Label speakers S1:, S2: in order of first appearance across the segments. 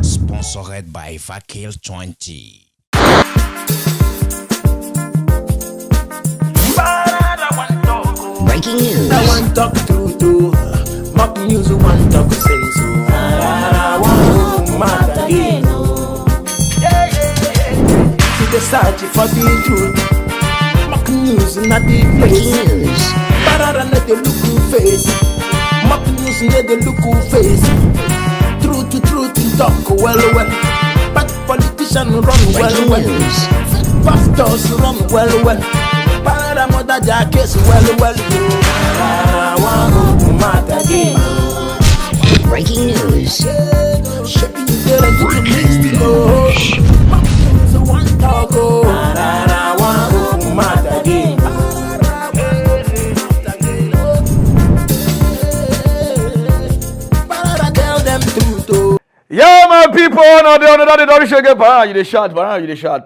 S1: Sponsored by Fakil 20.
S2: Breaking news.
S3: I want talk to mock news. Want talk say so. I want mad again. To the search for the truth. Mock news not the place.
S2: Breaking news.
S3: Pararan let the look face. Mock news let the look face. Truth talk well. But politicians run
S2: Breaking
S3: well.
S2: news.
S3: Pastors run well. Pararan mother jackets well. I want mad again.
S2: Breaking news.
S3: Shaping the news. So one talk. I want mad again. Pararan tell them truth.
S4: Yeah, my people, no, they don't shake it. Pararan, you dey shout.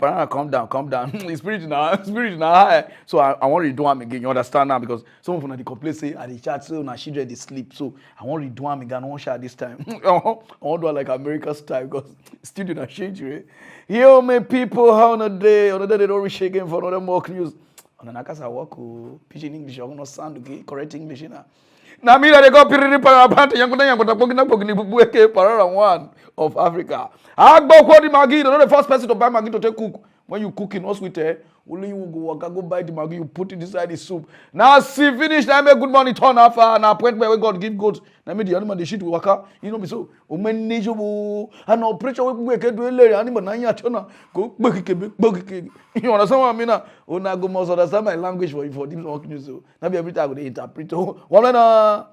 S4: Pararan, calm down. It's spirit now high. So I want to redo them again. You understand now? Because some of them they complain say I dey shout, so na children they sleep. So I want to redo them again. I want shout this time. I want to do it like America style because studio na change, right? Yo, my people, how on the day they don't shake again for another mock news. On the nakasa work, pidgin English, I'm gonna sound okay, correct English now. Na me that they go piriri parapante yankuda pogini bubueke Pararan one of Africa. Agbo kwodi Maggi, you're not the first person to buy Maggi to take cook. When you cook in hospital, only you go buy the Maggi, you put it inside the soup. Now see finish, now make good money turn off and appointment where God give goat. Now me the animal the shit waka. You know me so. Omen nejo and operation we can do later. Animal na ya chona go buggy. You understand what I mean? Una go must understand my language for this work news. So now be every time I go interpret. One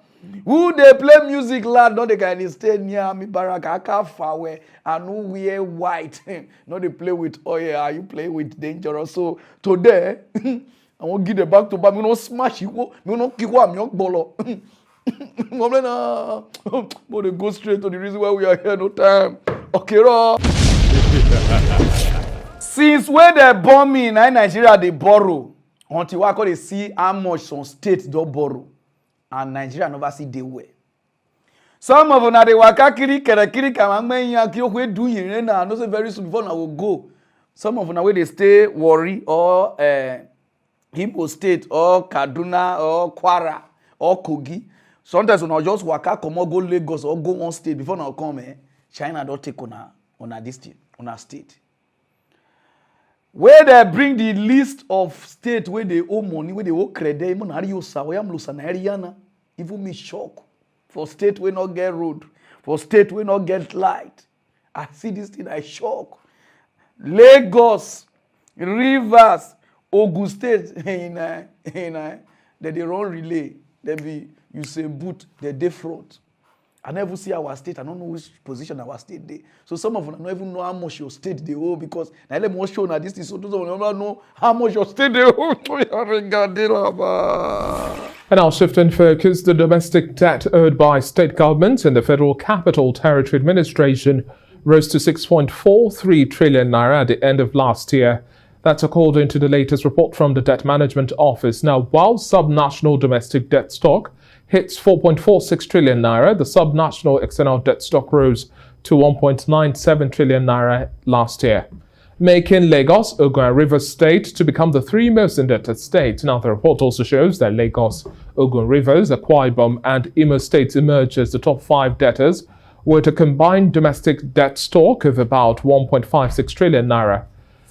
S4: who they play music loud, not they can stay near me baraka far away and who wear white. No they play with oil, you play with dangerous. So today I won't give the back to back. Me no smash you, me no kick one young bolo. But they go straight to the reason why we are here, no time. Okay, raw. Since when they born me in Nigeria, they borrow. Until I call they see how much some states don't borrow. And Nigeria never see they way. Some of them they waka kiri kamangmen ki okwe do yin na no say very soon before na will go. Some of them where they stay Warri or Imo State or Kaduna or Kwara or Kogi. Sometimes when I just waka come or go Lagos or go one state before now come China don't take on this thing, on a state. Where they bring the list of states where they owe money, where they owe credit, even me shock. For state we not get road, for state we not get light. I see this thing, I shock. Lagos, Rivers, Ogun State, they run relay, they be you say boot, they front. I never see our state. I don't know which position our state they. So some of them don't even know how much your state they owe because now let me show now this is so those of them don't know how much your state they owe.
S5: And now shifting focus, the domestic debt owed by state governments and the Federal Capital Territory Administration rose to 6.43 trillion naira at the end of last year. That's according to the latest report from the Debt Management Office. Now, while subnational domestic debt stock hits 4.46 trillion naira, the subnational external debt stock rose to 1.97 trillion naira last year, making Lagos, Ogun and Rivers State to become the three most indebted states. Now, the report also shows that Lagos, Ogun Rivers, Akwa Ibom and Imo States emerged as the top five debtors with a combined domestic debt stock of about 1.56 trillion naira.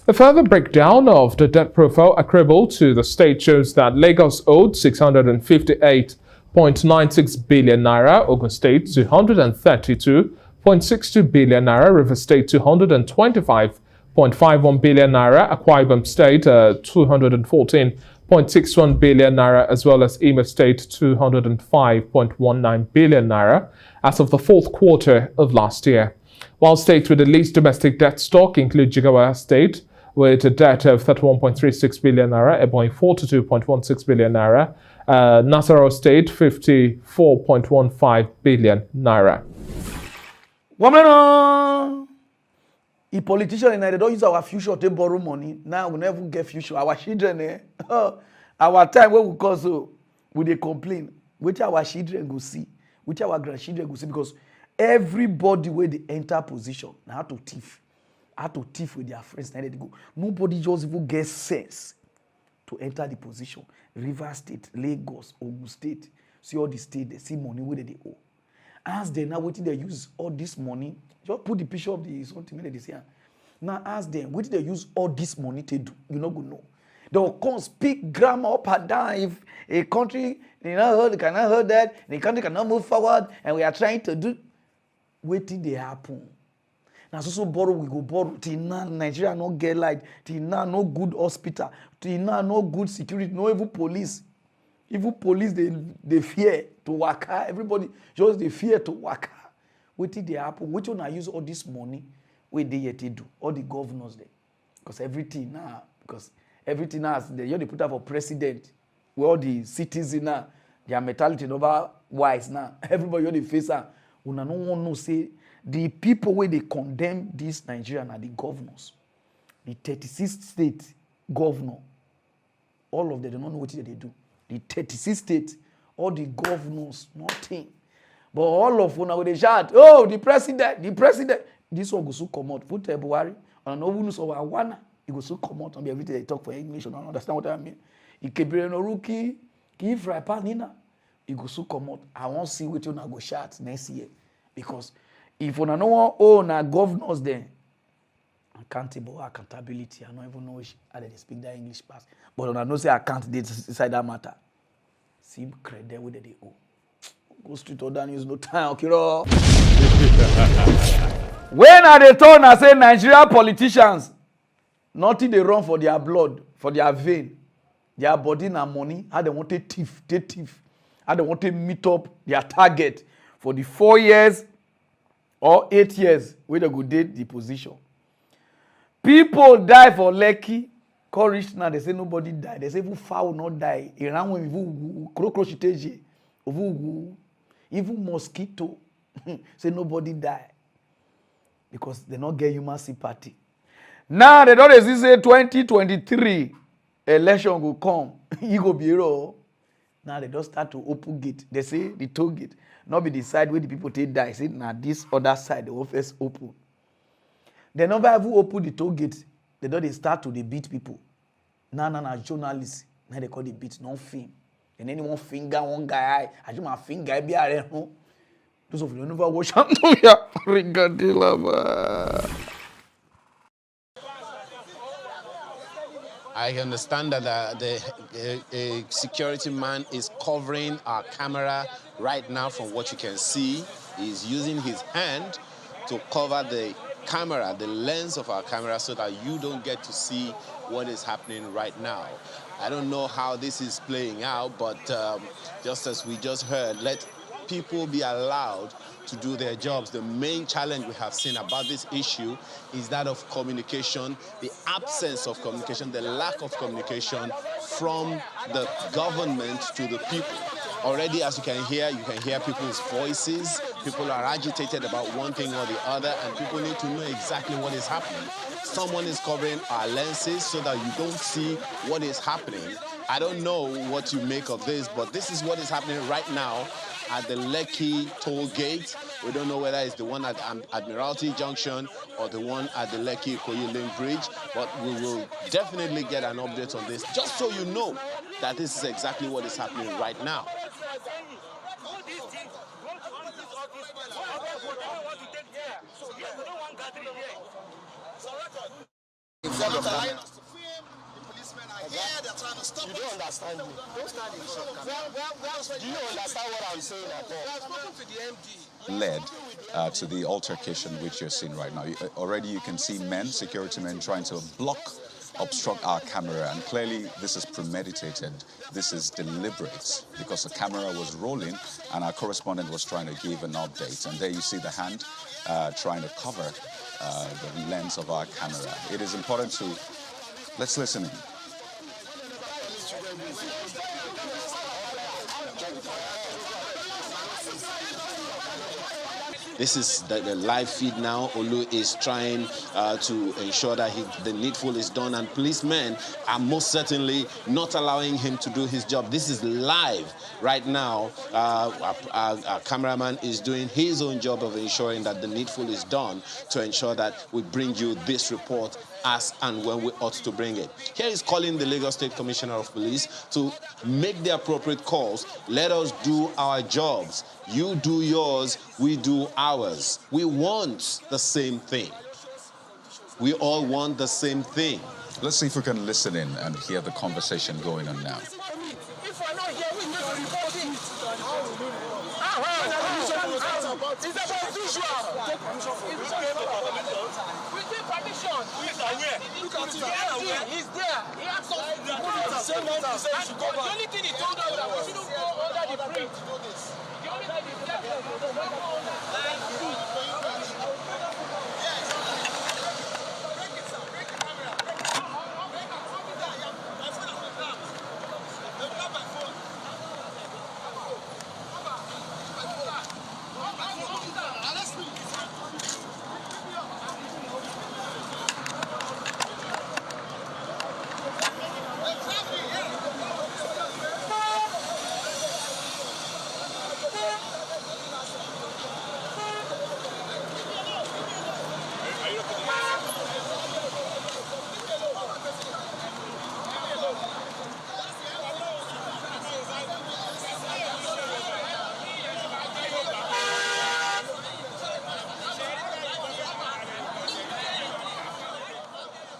S5: A further breakdown of the debt profile attributable to the state shows that Lagos owed 658.96 billion naira, Ogun State 232.62 billion naira, River State 225.51 billion naira, Akwa Ibom State 214.61 billion naira, as well as Imo State 205.19 billion naira as of the fourth quarter of last year. While states with the least domestic debt stock include Jigawa State with a debt of 31.36 billion naira, Ebonyi 42.16 billion naira, Nasarawa State 54.15 billion naira.
S4: Woman, the politicians in Nigeria don't use our future to borrow money. Now we never get future. Our children, our time where we cause so, we they complain. Which our children go see. which our grandchildren go see, because everybody where they enter position now how to thief with their friends. Now they go. Nobody just even gets sense to enter the position. Rivers State, Lagos, Ogun State, see all the state, they see money where they owe. Ask them now, what did they use all this money? Just put the picture of the something they say. Now ask them, what did they use all this money to do? You're not going to know. They'll come speak grammar up and down. If a country cannot heard that, the country cannot move forward, and we are trying to do, what did they happen? Now so borrow, we go borrow. Till now, Nigeria no get light. Till now, no good hospital. Till now, no good security. No even police. Even police, they fear to work. Everybody just they fear to work. What did they happen? Which one I use all this money? Where they yet do? All the governors there. Because everything now, they put up for president. Where all the citizens now, their mentality over wise now. Everybody on the face now. Una no one no say the people where they condemn this Nigeria are the governors. The 36th state governor. All of them, they don't know what they do. The 36 states, all the governors, nothing. But all of them, they shout, oh, the president. This one goes to come out. Put February, and no one saw one. It goes to come out and be everything they talk for English. I don't understand what I mean. It can be no rookie, give right panina. It goes to come out. I won't see what you go shout next year. Because if you know own governors then, accountability, I don't even know how they speak that English pass. But I know say account decide that matter. See credit where they owe. Go straight or down, use no time, okay? When are they told I say Nigerian politicians, nothing they run for their blood, for their vein, their body and money, how they want to thief, how they want to meet up their target for the 4 years or 8 years where they go date the position. People die for Lekki. Courage now, they say nobody die. They say even fowl not die. Around when even cockroach even mosquito say nobody die. Because they not get human sympathy. Now they don't say 2023 election will come. You go be hero. Now they just start to open gate. They say the toll gate. Not be the side where the people take die. Say now this other side the office open. They never ever open the toll gate. They don't start to beat people. Now journalists. Now they call the beat no film. And then one finger one guy. I just my finger be a home. Those of you never watch out to ya.
S6: I understand that the security man is covering our camera right now. From what you can see, he's using his hand to cover the camera, the lens of our camera, so that you don't get to see what is happening right now. I don't know how this is playing out, but just as we just heard, let people be allowed to do their jobs. The main challenge we have seen about this issue is that of communication, the absence of communication, the lack of communication from the government to the people. Already, as you can hear people's voices. People are agitated about one thing or the other, and people need to know exactly what is happening. Someone is covering our lenses so that you don't see what is happening. I don't know what you make of this, but this is what is happening right now at the Lekki toll gate. We don't know whether it's the one at Admiralty Junction or the one at the Lekki Ikoyi Link Bridge, but we will definitely get an update on this, just so you know that this is exactly what is happening right now.
S7: They're trying to stop. You don't understand me. Don't stand in short. Do you understand what I'm saying at all? I've spoken to the MD.
S8: Led to the altercation which you're seeing right now. Already you can see security men trying to obstruct our camera, and clearly this is premeditated. This is deliberate because the camera was rolling and our correspondent was trying to give an update. And there you see the hand trying to cover the lens of our camera. It is important to... Let's listen in.
S6: This is the live feed now. Olu is trying to ensure that the needful is done, and policemen are most certainly not allowing him to do his job. This is live right now. Our cameraman is doing his own job of ensuring that the needful is done to ensure that we bring you this report as and when we ought to bring it. Here is calling the Lagos State Commissioner of Police to make the appropriate calls. Let us do our jobs. You do yours, we do ours. We want the same thing. We all want the same thing.
S8: Let's see if we can listen in and hear the conversation going on now.
S7: If we're not here, we need to report it. It's about visual. We give permission. Look at it. He's there. He asked us to do it. The only thing he told us that we shouldn't go under the bridge. The only thing he said was we don't go under the bridge.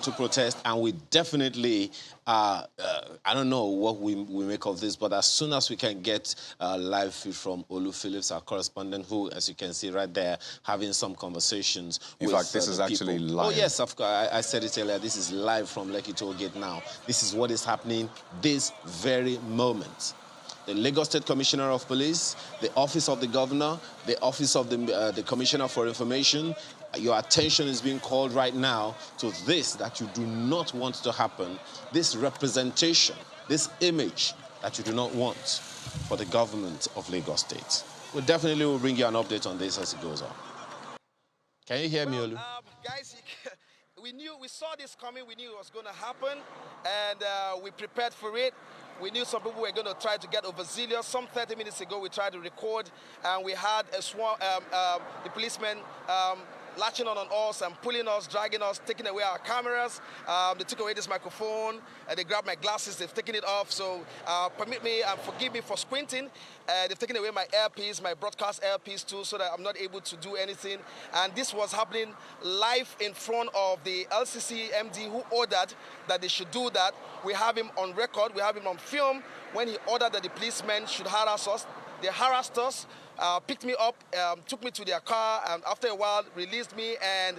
S6: To protest, and we definitely, I don't know what we make of this, but as soon as we can get live feed from Olu Phillips, our correspondent, who, as you can see right there, having some conversations with
S8: In fact, this is actually live.
S6: Oh, yes, of course. I said it earlier. This is live from Lekki Toll Gate now. This is what is happening this very moment. The Lagos State Commissioner of Police, the Office of the Governor, the Office of the Commissioner for Information, your attention is being called right now to this that you do not want to happen, this representation, this image that you do not want for the government of Lagos State. We definitely will bring you an update on this as it goes on. Can you hear me, Olu?
S7: Guys, we saw this coming, we knew it was going to happen, and we prepared for it. We knew some people were going to try to get overzealous. Some 30 minutes ago, we tried to record, and we had a swarm, the policemen latching on us and pulling us, dragging us, taking away our cameras. They took away this microphone, they grabbed my glasses, they've taken it off. So permit me and forgive me for squinting. They've taken away my earpiece, my broadcast earpiece too, so that I'm not able to do anything. And this was happening live in front of the LCC MD who ordered that they should do that. We have him on record, we have him on film when he ordered that the policemen should harass us. They harassed us, picked me up, took me to their car, and after a while released me. And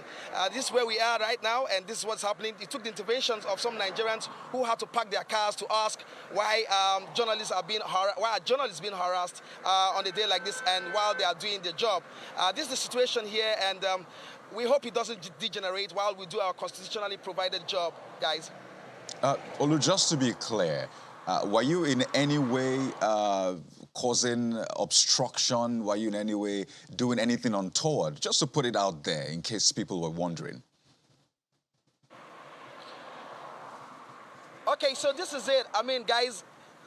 S7: this is where we are right now, and this is what's happening. It took the interventions of some Nigerians who had to park their cars to ask why journalists are being harassed on a day like this, and while they are doing their job. This is the situation here, and we hope it doesn't degenerate while we do our constitutionally provided job, guys.
S8: Olu, just to be clear, were you in any way causing obstruction? Were you in any way doing anything untoward? Just to put it out there in case people were wondering.
S7: Okay, so this is it. I mean, guys,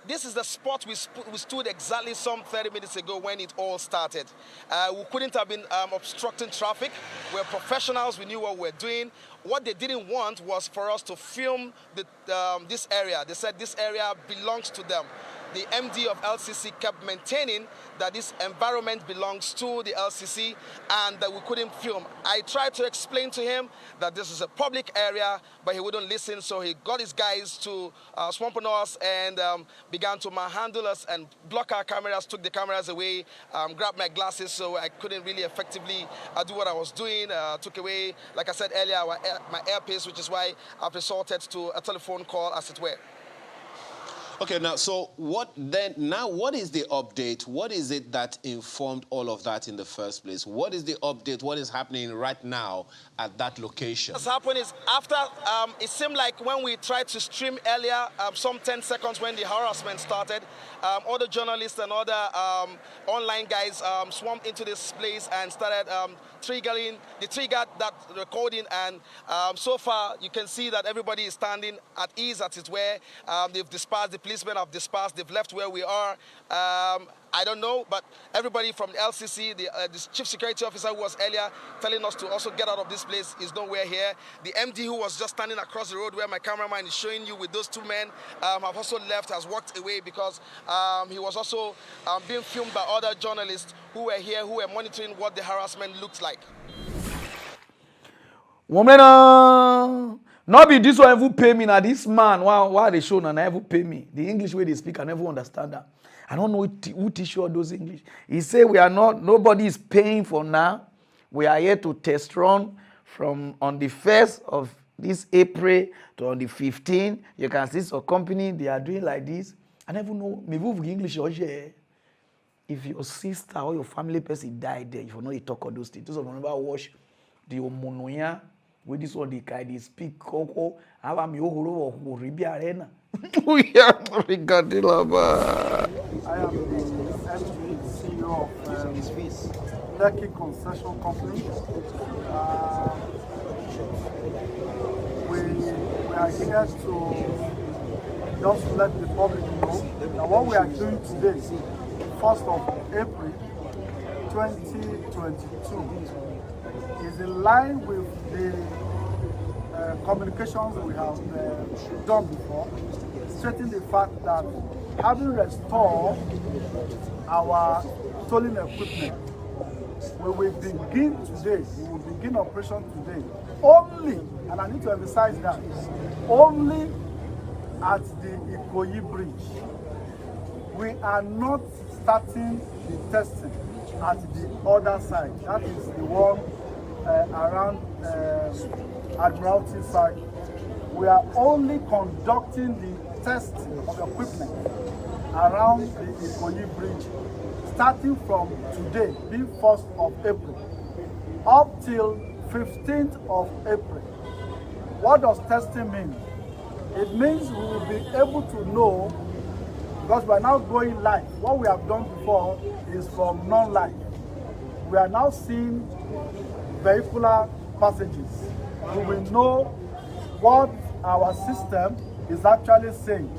S7: this is the spot we stood exactly some 30 minutes ago when it all started. We couldn't have been obstructing traffic. We're professionals. We knew what we were doing. What they didn't want was for us to film this area. They said this area belongs to them. The MD of LCC kept maintaining that this environment belongs to the LCC and that we couldn't film. I tried to explain to him that this is a public area, but he wouldn't listen, so he got his guys to swamp on us and began to manhandle us and block our cameras, took the cameras away, grabbed my glasses, so I couldn't really effectively do what I was doing, took away, like I said earlier, my earpiece, which is why I've resorted to a telephone call, as it were.
S6: Okay, now, so what is the update? What is it that informed all of that in the first place? What is the update? What is happening right now at that location?
S7: What's happened is after, it seemed like when we tried to stream earlier, some 10 seconds when the harassment started, other journalists and other online guys swarmed into this place and started triggered that recording, and so far you can see that everybody is standing at ease, as it were. They've dispersed, the policemen have dispersed, they've left where we are. I don't know, but everybody from the LCC, the chief security officer who was earlier telling us to also get out of this place is nowhere here. The MD who was just standing across the road where my cameraman is showing you with those two men have also left, has walked away because he was also being filmed by other journalists who were here, who were monitoring what the harassment looked like.
S4: Woman, not be this one ever pay me now. This man, why they show and never pay me. The English way they speak, I never understand that. I don't know who teach you all those English. He say we are not, nobody is paying for now. We are here to test run from on the 1st of this April to on the 15th. You can see some company, they are doing like this. I never know, me move English or if your sister or your family person died there, if you know you talk of those things. Those of remember watch the Omonoya, with this one they speak Coco, have a mihoro or Ribi Arena. We are regarding Laba.
S9: I am the MD CEO of Lekki Concession Company. We are here to just let the public know that what we are doing today, 1st of April 2022, is in line with the communications we have done before, stating the fact that having restored our stolen equipment, we will begin today, we will begin operation today, only, and I need to emphasize that, only at the Ikoyi Bridge. We are not starting the testing at the other side. That is the one around Admiralty side. We are only conducting the testing of equipment around the Ikoyi Bridge, starting from today, being 1st of April, up till 15th of April. What does testing mean? It means we will be able to know, because we are now going live. What we have done before is from non-live. We are now seeing vehicular passages. We will know what our system is actually saying,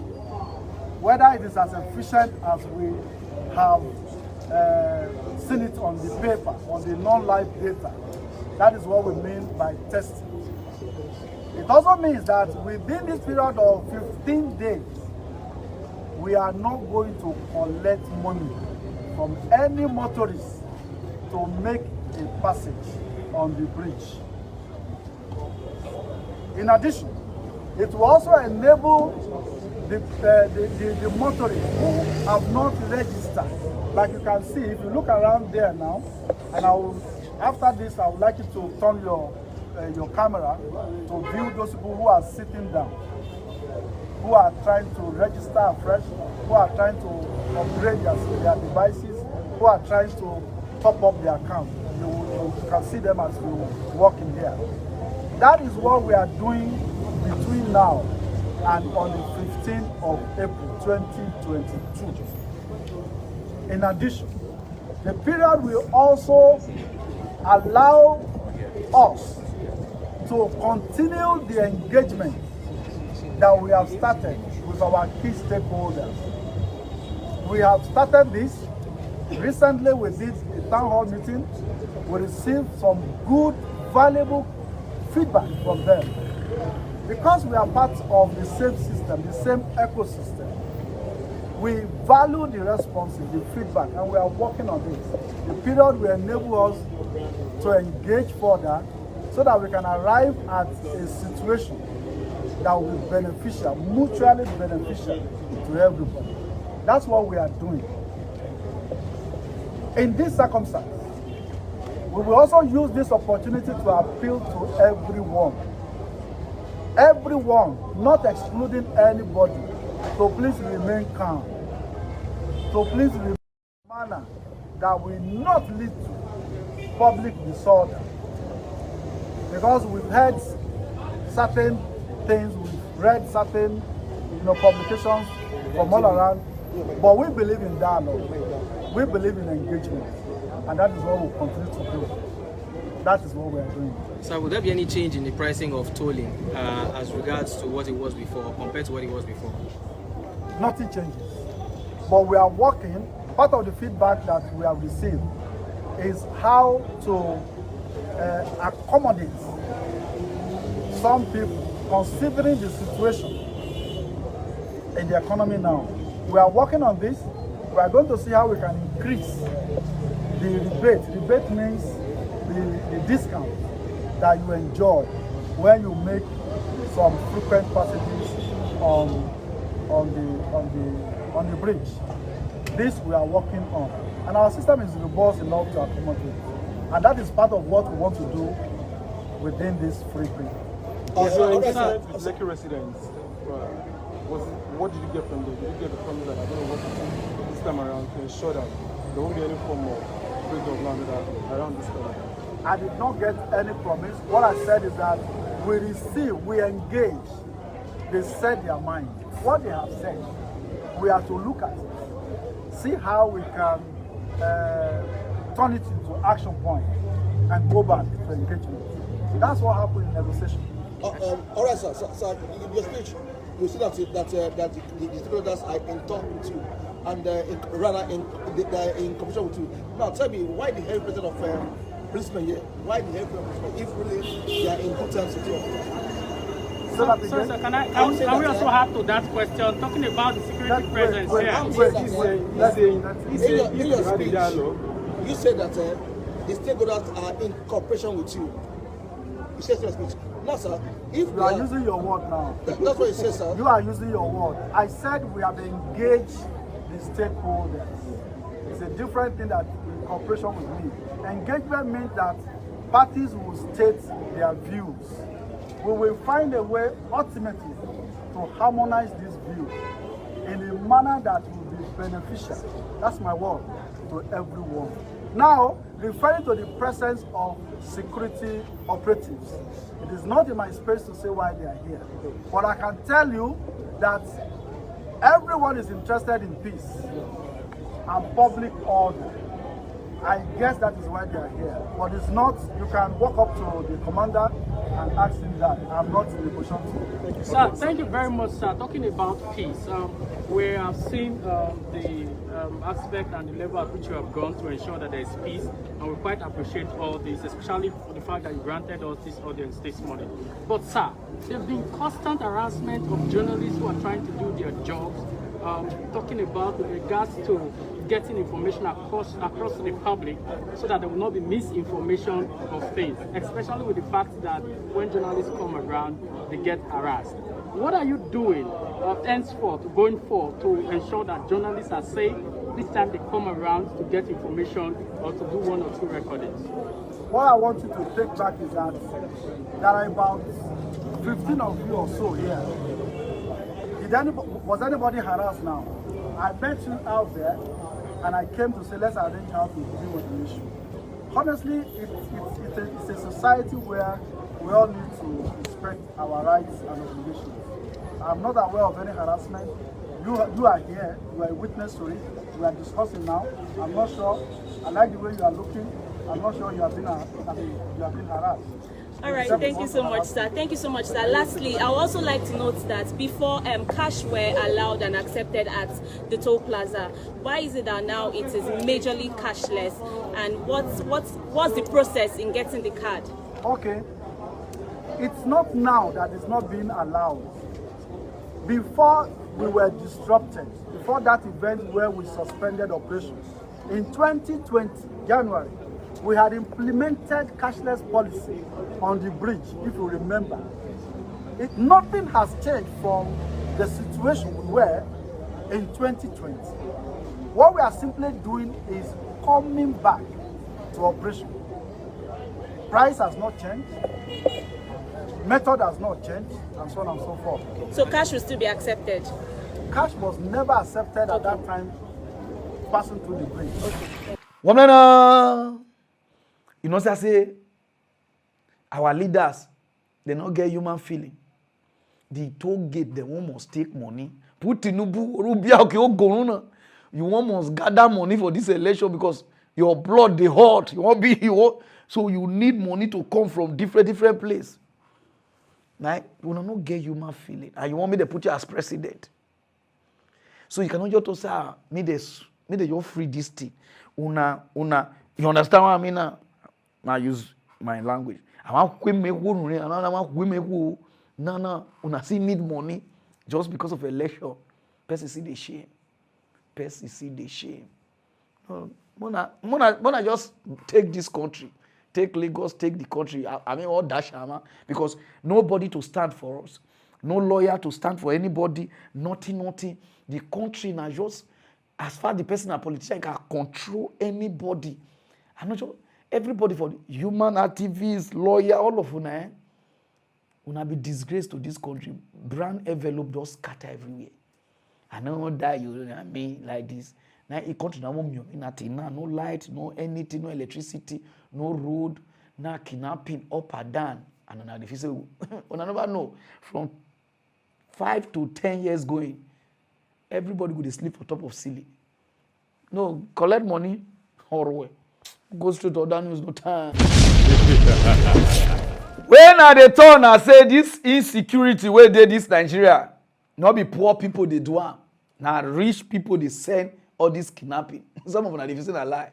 S9: whether it is as efficient as we have seen it on the paper, on the non-live data. That is what we mean by testing. It also means that within this period of 15 days, we are not going to collect money from any motorist to make a passage on the bridge. In addition, it will also enable the motorists who have not registered. Like you can see, if you look around there now, and after this, I would like you to turn your camera to view those people who are sitting down, who are trying to register afresh, who are trying to upgrade their devices, who are trying to top up their account. You can see them as you walk in here. That is what we are doing between now and on the 15th of April 2022. In addition, the period will also allow us to continue the engagement that we have started with our key stakeholders. We have started this. Recently we did a town hall meeting. We received some good, valuable feedback from them. Because we are part of the same system, the same ecosystem, we value the responses, the feedback, and we are working on this. The period will enable us to engage further so that we can arrive at a situation that will be beneficial, mutually beneficial to everybody. That's what we are doing. In this circumstance, we will also use this opportunity to appeal to everyone. Everyone, not excluding anybody, So please remain calm. So please remain in a manner that will not lead to public disorder. Because we've heard certain things, we've read certain publications from all around, but we believe in dialogue. We believe in engagement, and that is what we'll continue to do. That is what we are doing.
S10: So will there be any change in the pricing of tolling as regards to what it was before compared to what it was before?
S9: Nothing changes. But we are working, part of the feedback that we have received is how to accommodate some people considering the situation in the economy now. We are working on this. We are going to see how we can increase the rebate. Rebate means the discount that you enjoy when you make some frequent passages on the bridge. This we are working on, and our system is robust enough to accommodate, and that is part of what we want to do within this free print.
S11: Lekki residents, what did you get from them? Did you get the promise that I don't know what to do this time around to ensure that there won't be any form of break of land around this time?
S9: I did not get any promise. What I said is that we receive, we engage. They said their mind. What they have said, we have to look at it, see how we can turn it into action point and go back to engagement. That's what happened in negotiation.
S12: All right, sir. So in your speech, you see that the stakeholders are in talk with you, and in competition with you. Now, tell me why the head president of policemen here? Why the head president, if really they are in good terms with you?
S13: Sir, can we also add to that question, talking about the security presence here?
S12: In your speech, you said that the stakeholders are in cooperation with you. You said in your speech. No, sir. If
S9: you are using your word now.
S12: That's what you said, sir.
S9: You are using your word. I said we have engaged the stakeholders. It's a different thing that in cooperation with me. Engagement means that parties will state their views. We will find a way ultimately to harmonize this view in a manner that will be beneficial. That's my word to everyone. Now, referring to the presence of security operatives, it is not in my space to say why they are here. But I can tell you that everyone is interested in peace and public order. I guess that is why they are here. But it's not, you can walk up to the commander and ask him that. I'm not in the position to.
S13: Sir, thank you very much, sir. Talking about peace, we have seen the aspect and the level at which you have gone to ensure that there is peace, and we quite appreciate all this, especially for the fact that you granted us this audience this morning. But sir, there have been constant harassment of journalists who are trying to do their jobs, talking about with regards to getting information across to the public so that there will not be misinformation of things, especially with the fact that when journalists come around, they get harassed. What are you doing henceforth, going forward, to ensure that journalists are safe this time they come around to get information or to do one or two recordings?
S9: What I want you to take back is that there are about 15 of you or so here. Was anybody harassed now? I met you out there and I came to say, let's arrange how to deal with the issue. Honestly, it's a society where we all need to respect our rights and obligations. I'm not aware of any harassment. You are here, you are a witness to it. We are discussing now. I'm not sure. I like the way you are looking. I'm not sure you have been harassed.
S14: All right, thank you so much, sir. Thank you so much, sir. Lastly, I would also like to note that before cash were allowed and accepted at the toll plaza, why is it that now it is majorly cashless? And what's the process in getting the card?
S9: Okay, it's not now that it's not being allowed. Before we were disrupted, before that event where we suspended operations, in 2020, January, we had implemented cashless policy on the bridge, if you remember. Nothing has changed from the situation we were in 2020. What we are simply doing is coming back to operation. Price has not changed, method has not changed, and so on and so forth.
S14: So cash will still be accepted?
S9: cash was never accepted at that time passing through the bridge.
S4: Woman, you know, say our leaders, they not get human feeling. The toll gate, they won't must take money. Put Tinubu, Rubia, okay, Ogoruna. You won't must gather money for this election because your blood, they hot. You won't be, so you need money to come from different places. Now, you will not get human feeling. And you want me to put you as president. So you cannot just say, me they you free this thing. You understand what I mean now? I use my language. I want to make one. No, una still need money just because of election. Person see the shame. Person see the shame. No, Mona just take this country. Take Lagos, take the country. I mean, all that shama. Because nobody to stand for us. No lawyer to stand for anybody. Nothing. The country now just, as far as the person a politician can control anybody. I'm not sure. Everybody for the human activists, lawyer, all of una, una be disgraced to this country. Brand envelope just scatter everywhere. I know that you know me like this. Now a country now nothing, no light, no anything, no electricity, no road, no kidnapping up and down. And now the physical, I never know. From 5 to 10 years going, everybody would sleep on top of ceiling. No, collect money or way. Go straight to other news, no time. When I dey turn, I say this insecurity where they this Nigeria, not be poor people they do am. Now rich people they send all this kidnapping. Some of them they say a lie.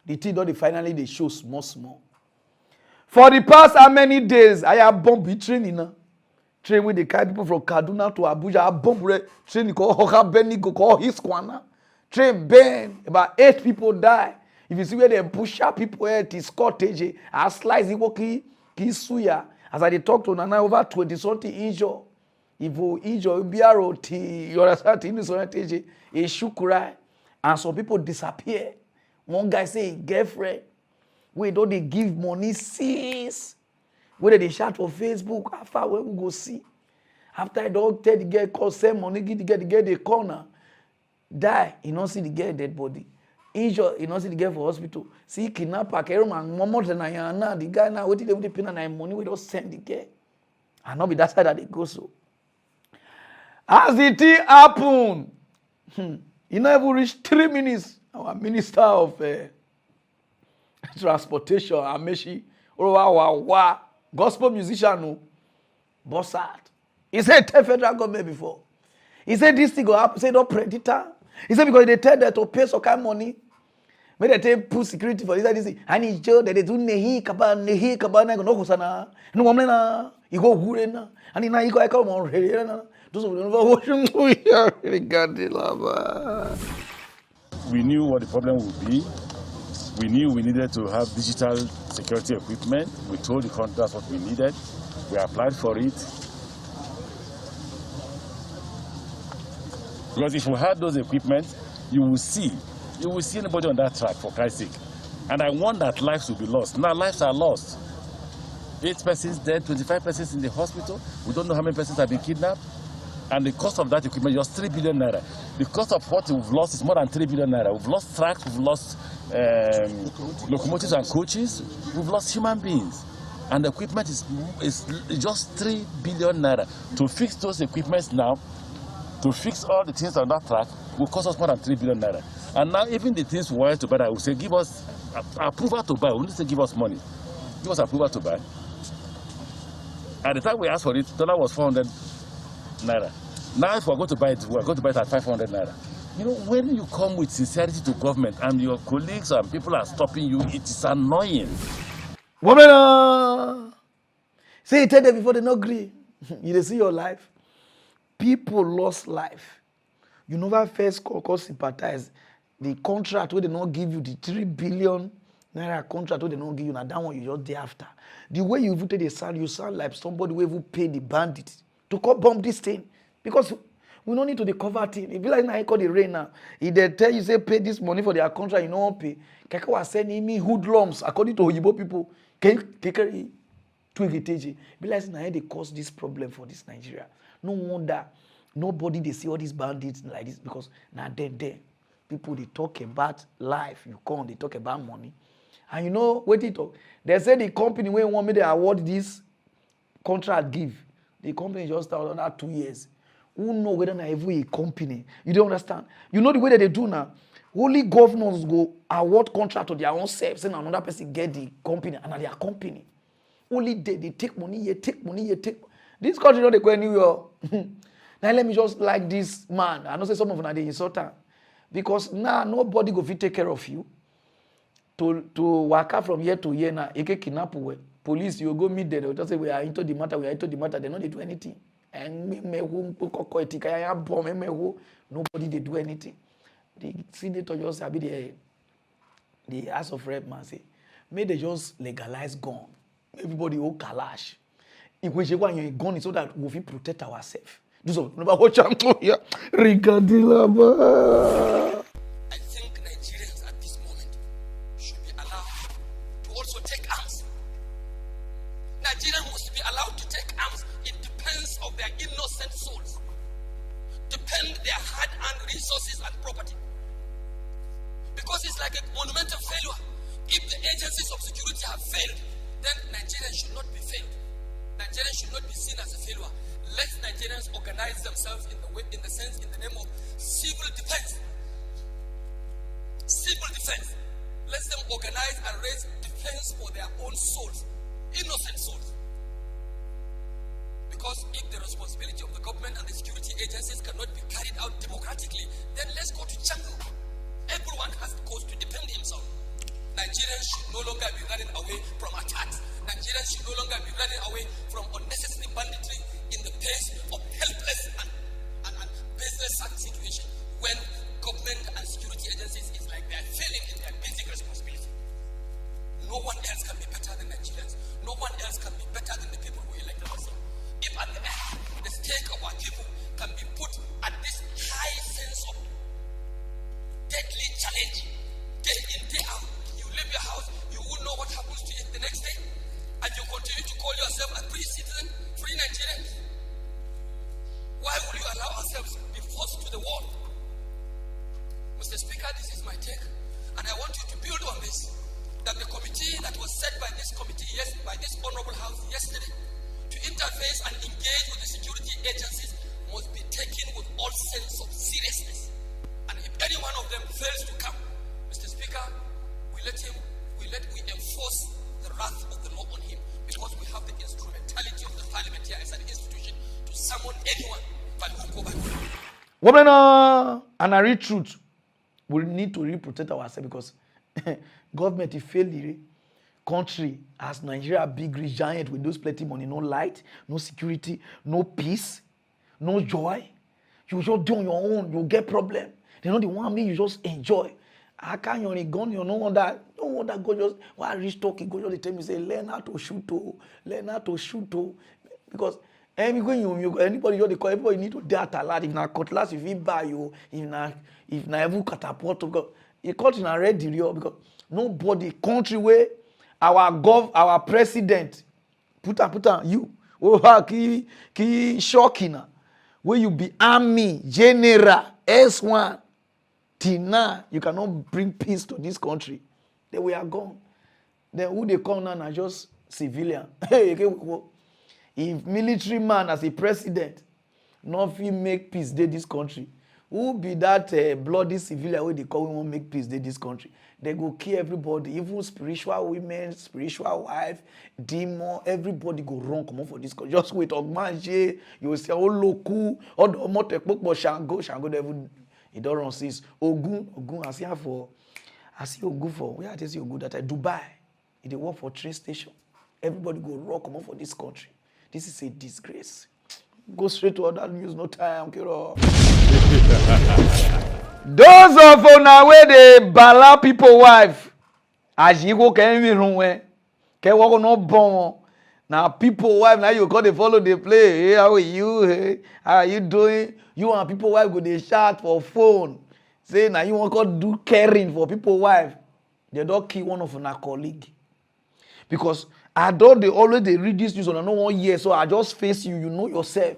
S4: The thing that they finally they show small. For the past how many days I have bomb training. Train with the carry people from Kaduna to Abuja. I bomb train called Hoka Benny go call his kwana. Train burn. About 8 people die. If you see where they push up people head, it's cottage. I slice it walkie. Kisuya, as I talk to Nana over 20-something injured. If you injure, you understand, a shukura, and some people disappear. One guy say, girlfriend, we don't they give money, sis. Whether they shout for Facebook, how far we go see. After I don't tell the girl, call send money, give the girl the corner. Die, you don't see the girl dead body. Injure, you know, see the girl for hospital. See, kidnapper, the guy now, what did they pay and money? We don't send the girl. And not be that side that they go so. As the thing happen, you never reach 3 minutes. Our minister of transportation, Ameshi, gospel musician, no, Bossard. He said, tell federal government before. He said, this thing go happen. He said, don't predator. He said, because they tell them to pay some kind of money. When they take put security for this, and it's just that they do nehi kabana no kusana no momena you go gurena and ina you go come on na those of them
S15: we knew what the problem would be. We knew we needed to have digital security equipment. We told the country that's what we needed. We applied for it. Because if we had those equipment, you will see anybody on that track, for Christ's sake. And I want that lives will be lost. Now lives are lost. 8 persons dead, 25 persons in the hospital. We don't know how many persons have been kidnapped. And the cost of that equipment is just 3 billion naira. The cost of what we've lost is more than 3 billion naira. We've lost tracks, we've lost locomotives and coaches. We've lost human beings. And the equipment is just 3 billion naira. To fix those equipments now, to fix all the things on that track, will cost us more than 3 billion naira. And now even the things we wanted to buy, I will say, give us approval to buy. We need to give us money. Give us approval to buy. At the time we asked for it, dollar was 400 naira. Now if we're going to buy it, we're going to buy it at 500 naira. You know, when you come with sincerity to government and your colleagues and people are stopping you, it is annoying.
S4: Woman, say it tell them before they not agree. You see your life. People lost life. You never first call sympathize. The contract where they not give you, the 3 billion naira contract where they not give you, now that one you just day after. The way you voted the sound, you sound like somebody who will pay the bandits to come bomb this thing. Because we don't need to cover thing. If you like now, I call the rain now. If they tell you, say, pay this money for their contract, you don't pay. Kaka was sending me hoodlums, according to Oyibo people. Can you to be like now, they cause this problem for this Nigeria. No wonder nobody they see all these bandits like this because now then people they talk about life. You come, they talk about money. And you know what they talk? They say the company when want me to award this contract give. The company just start another 2 years. Who know whether na even a company? You don't understand? You know the way that they do now? Only governors go award contract to their own self, saying another person get the company and their company. Only they take money, you take money, you take. This country don't go anywhere. Now let me just like this man. I know say some of them they insult him. Because now nobody go fit take care of you. To work out from year to year now, you get kidnapped. Police, you go meet them, they'll just say we are into the matter, they don't do anything. And nobody they do anything. The senator just be the House of Rep man say, may they just legalize gun. Everybody will kalash. If we should want a gun so that we will protect ourselves. Do so. I
S16: think Nigerians at this moment should be allowed to also take arms. Nigerians must be allowed to take arms in defense of their innocent souls, defend their hard-earned resources and property. Because it's like a monumental failure. If the agencies of security have failed, then Nigerians should not be failed. Nigerians should not be seen as a failure. Let Nigerians organize themselves in the name of civil defense. Civil defense. Let them organize and raise defense for their own souls, innocent souls. Because if the responsibility of the government and the security agencies cannot be carried out democratically, then let's go to jungle. Everyone has the cause to defend himself. Nigerians should no longer be running away from attacks. Nigerians should no longer be running away from unnecessary banditry in the face of helpless and baseless situation when government and security agencies is like they're failing in their basic responsibility. No one else can be better than Nigerians. No one else can be better than the people who elected us. If at the end, the stake of our people can be put at this high sense of deadly challenge, day in, day out, you leave your house, you won't know what happens to you the next day, and you continue to call yourself a free citizen, free Nigerian. Why will you allow ourselves to be forced to the wall? Mr. Speaker, this is my take, and I want you to build on this, that the committee that was set by this committee, by this honorable house yesterday, to interface and engage with the security agencies must be taken with all sense of seriousness. And if any one of them fails to come, Mr. Speaker, we enforce the wrath of the law on him, because we have the instrumentality of the parliament here as an institution to summon anyone but who go back.
S4: Woman, and I read truth. We need to really protect ourselves because government is failing. Country as Nigeria, big rich giant with those plenty money, no light, no security, no peace, no joy. You just do on your own, you get problem. They know the one me you just enjoy. I can't you gun, you know that go just why rich talking go just tell me say learn how to shoot because anybody you call everybody need to data lot. If na cutlass if he buy you, if na even catapult to go, a country na ready because nobody country where our president put on you ki shocking where you be army general S1 till now you cannot bring peace to this country. Then we are gone. Then who they come now are just civilian. If military man as a president nothing make peace dey this country, who be that bloody civilian wey they call we won't make peace dey this country? They go kill everybody, even spiritual women, spiritual wife, demon, everybody go run come on for this country. Just wait, Ogmanje, you will say, oh, Loku, all the Motekpok, Shango, devil, he don't run since. Ogun, I see Ogun for, where I see Ogun that I Dubai, he dey work for train station. Everybody go run come on for this country. This is a disgrace. Go straight to other news, no time, Kiro. Those of una where they bala people wife, as you go can be run when, can walk no born. Now people wife now you call they follow they play. Hey, how are you? Hey, how are you doing? You and people wife go they chat for phone. Say now you want to do caring for people wife. They don't kill one of una colleague because I don't they always they read this news on no 1 year, so I just face you. You know yourself.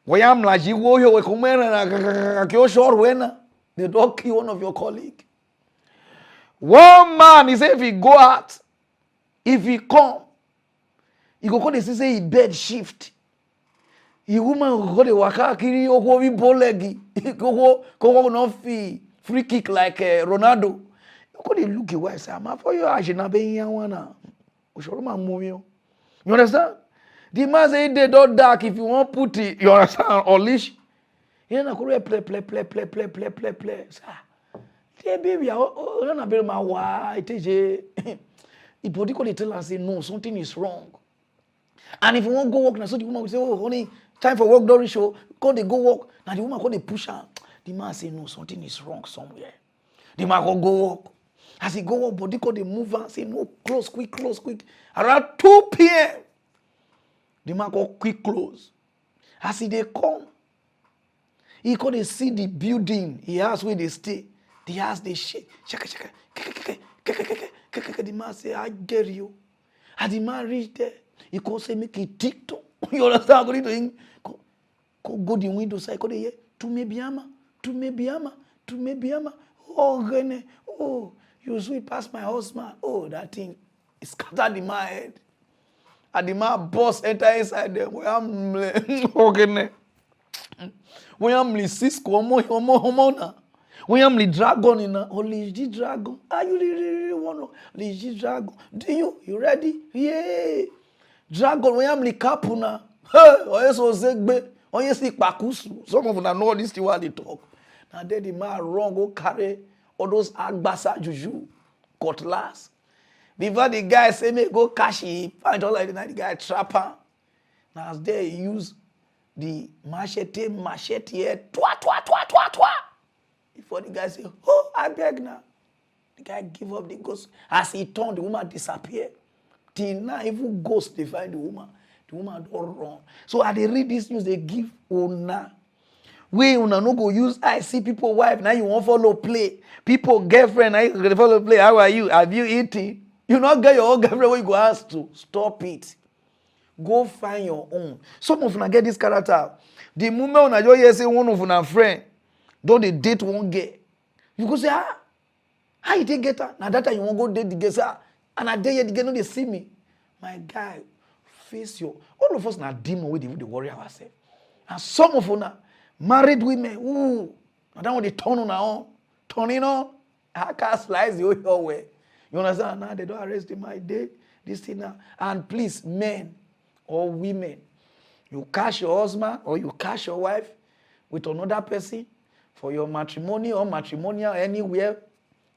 S4: Wayam la jiwo yo we kumena na kyo short wena. They don't kill one of your colleague. One man, he say if he go out, if he come, he go dey say he bed shift. He woman go dey waka kiri oko vi bolegi. Go no free kick like Ronaldo. You go dey look your wife say, "I'm for you ajina be yan wana." Oshoroma move you. You understand? The man say they don't dark if you want put it, you understand, or leash. You know, play. Hey, baby, I don't know my why. If body call tell and say no, something is wrong. And if you want to go work, now so the woman will say, "Oh, honey, time for work, don't show." Go they go work. Now the woman go they push her. The man say no, something is wrong somewhere. The man go work. As he go work, body call they move and say no, close quick. Around 2 p.m. The man go quick close. As he they come, he could see the building. He asked where they stay. The house they shake. The man say, "I get you." As the man reach there, he could say make a TikTok. You understand what he's doing? Go the window side. Go there. Tu me biama. Oh, gene. Oh, you sweet past my husband. Oh, that thing is scattered in my head. And the man boss enter inside there. Where I'm okay. Where I'm Cisco, homo. When I'm the dragon in a holy dragon. Are you really want to legit dragon? Do you ready? Yeah. Dragon when I'm the capuna. Hey, or so zegbe. Or you see pakusu. Some of them know this thing while they talk. Now then the man wrong go carry all those agbasa juju cutlass. Before the guy say me go cash it, find all like that the guy trapper. Now as they use the machete here, twa. Before the guy say, "Oh, I beg now." The guy give up the ghost. As he turned, the woman disappear. Till now, even ghosts they find the woman. The woman don't run. So as they read this news, they give una. We una no go use I see people wife. Now you want follow play. People girlfriend, now you gonna follow play. How are you? Have you eaten? You not get your own girlfriend when you go ask to. Stop it. Go find your own. Some of una get this character. The moment una just hear say one of una friend don't they date one girl, you go say, how you take get her? Now that time you won't go date the girl, say, and I dare you, the girl no they see me. My guy, face your, all of us now demon with the worry ourselves. And some of us married women, ooh, I don't want to turn on our own, turning on, I can't slice your way. You understand? Now they don't arrest him, I did this thing now. And please, men or women, you catch your husband or you catch your wife with another person, for your matrimony or matrimonial anywhere,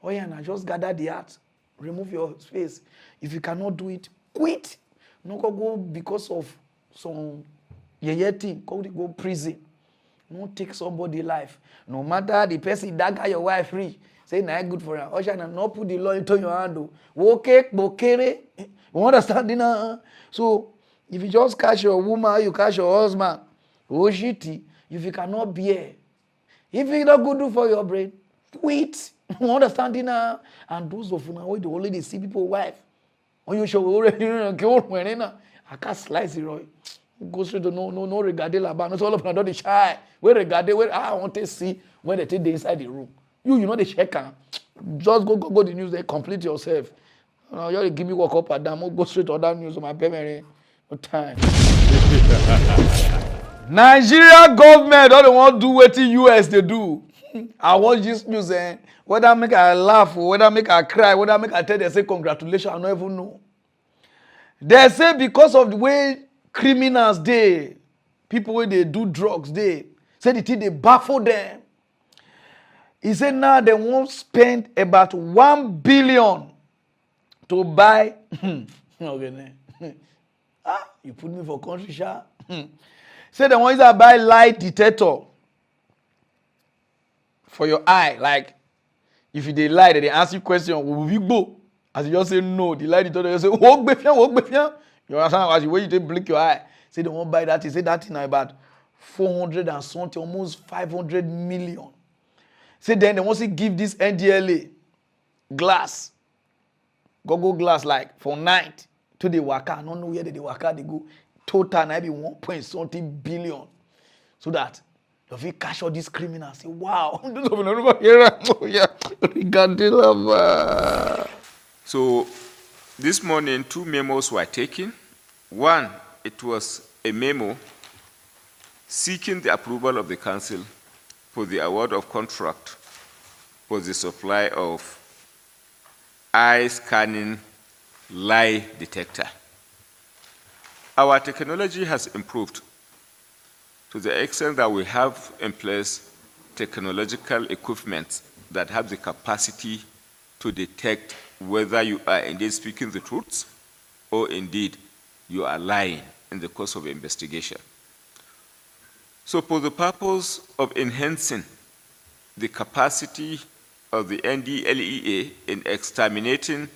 S4: oh yeah, now just gather the heart, remove your space. If you cannot do it, quit. No go because of some thing, go prison. No take somebody life. No matter the person that got your wife free, say nah good for her. Ocean no put the law into your hand. Okay, bokere. You understand now? So if you just catch your woman, you catch your husband, oh shitty, if you cannot bear. If it's not good for your brain, quit. You understand now? And those of you now, they already see people wife. When you show already, I can't slice it, right? Go straight to no regarding about. Not all of them don't shy. Where regarding where I want to see when they take the inside the room. You know the checker. Just go the news. They complete yourself. You give me walk up and down. Go straight to other news on my payment. No time. Nigeria government don't want to do what the US they do. I watch this news and whether make I laugh or whether make I cry, whether make I tell them say congratulations, I don't even know. They say because of the way criminals they, people where they do drugs they, say the thing they baffle them. He said now they won't spend about 1 billion to buy. Okay, you put me for country, sha. Say the ones that buy light detector for your eye, like if you dey lie, they ask you question, will you go? As you just say no, the light detector, you say, walk befian. You understand? As you way you take blink your eye, say they won't buy that. He say that thing about 400 and something, almost 500 million. Say then they want to give this NDLA glass, goggle glass, like for night to the waka. I don't know where they waka they go. Total na be 1 point something billion. so that if you catch all these criminals, say, wow, yeah,
S17: So this morning, 2 memos were taken. One, it was a memo seeking the approval of the council for the award of contract for the supply of eye scanning lie detector. Our technology has improved to the extent that we have in place technological equipment that have the capacity to detect whether you are indeed speaking the truth or indeed you are lying in the course of investigation. So for the purpose of enhancing the capacity of the NDLEA in exterminating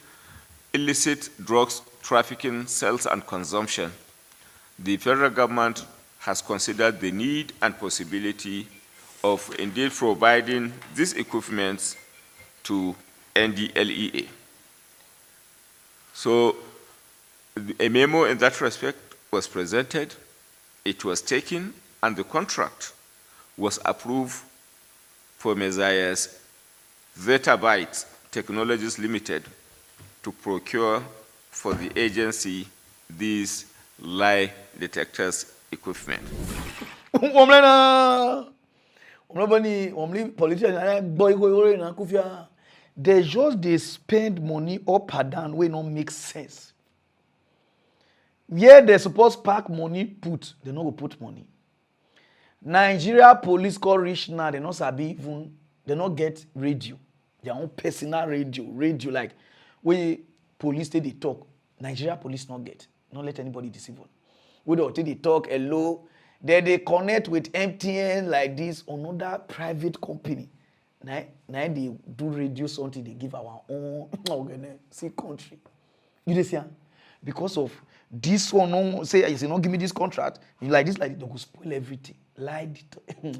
S17: illicit drugs trafficking, sales, and consumption, the federal government has considered the need and possibility of indeed providing these equipments to NDLEA. So a memo in that respect was presented, it was taken, and the contract was approved for Messiah's Zetabyte Technologies Limited to procure for the agency these lie detectors equipment.
S4: They just they spend money up and down where not make sense. Where they supposed pack money put, they no go put money. Nigeria police call rich now, they not sabi even, they not get radio. Their own personal radio like where police they talk. Nigeria police not get. Not let anybody deceive them. We don't they talk hello. Then they connect with MTN like this, another private company. Now they do radio something, they give our own see country. You see, because of this one, no, say you say no, give me this contract. You like this, like they go spoil everything. Lie you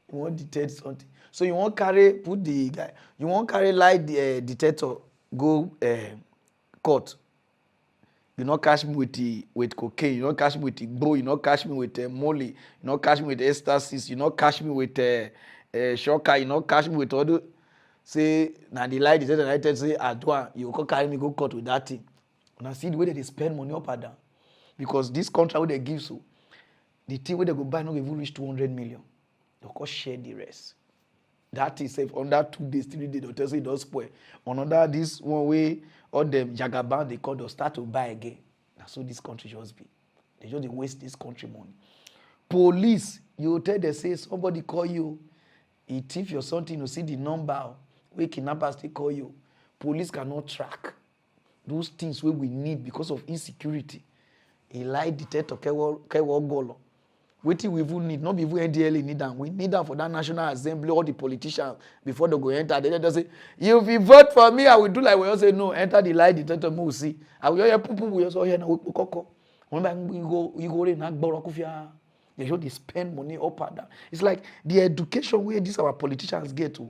S4: want detect something. So you want carry put the guy. You want carry lie detector go court. You not catch me with cocaine. You not catch me with Igbo. You not catch me with molly. You not catch me with ecstasies. You not catch me with shocker. You not catch me with all the say now the lie detector. I tell say Adwa, you go carry me go court with that thing. And I see the way they spend money up and down because this contract what they give so the thing where they go buy not even reach 200 million. They go share the rest. That is safe under 2 days, 3 days. They'll tell you it don't spoil. Another this one way. All them jagaban they call, they'll start to buy again. That's how this country just be. They just waste this country money. Police, you tell they say somebody call you, he thief your something, you see the number, where kidnappers they call you. Police cannot track those things where we need because of insecurity. A lie detector, golo. What we even need, not even NDLA need them. We need them for that National Assembly, all the politicians, before they go enter. They just say, if you vote for me, I will do like we all say, no, enter the lie detector, we see. I will hear people, we also hear, we go in, they show they spend money up and down. It's like the education where these our politicians get to,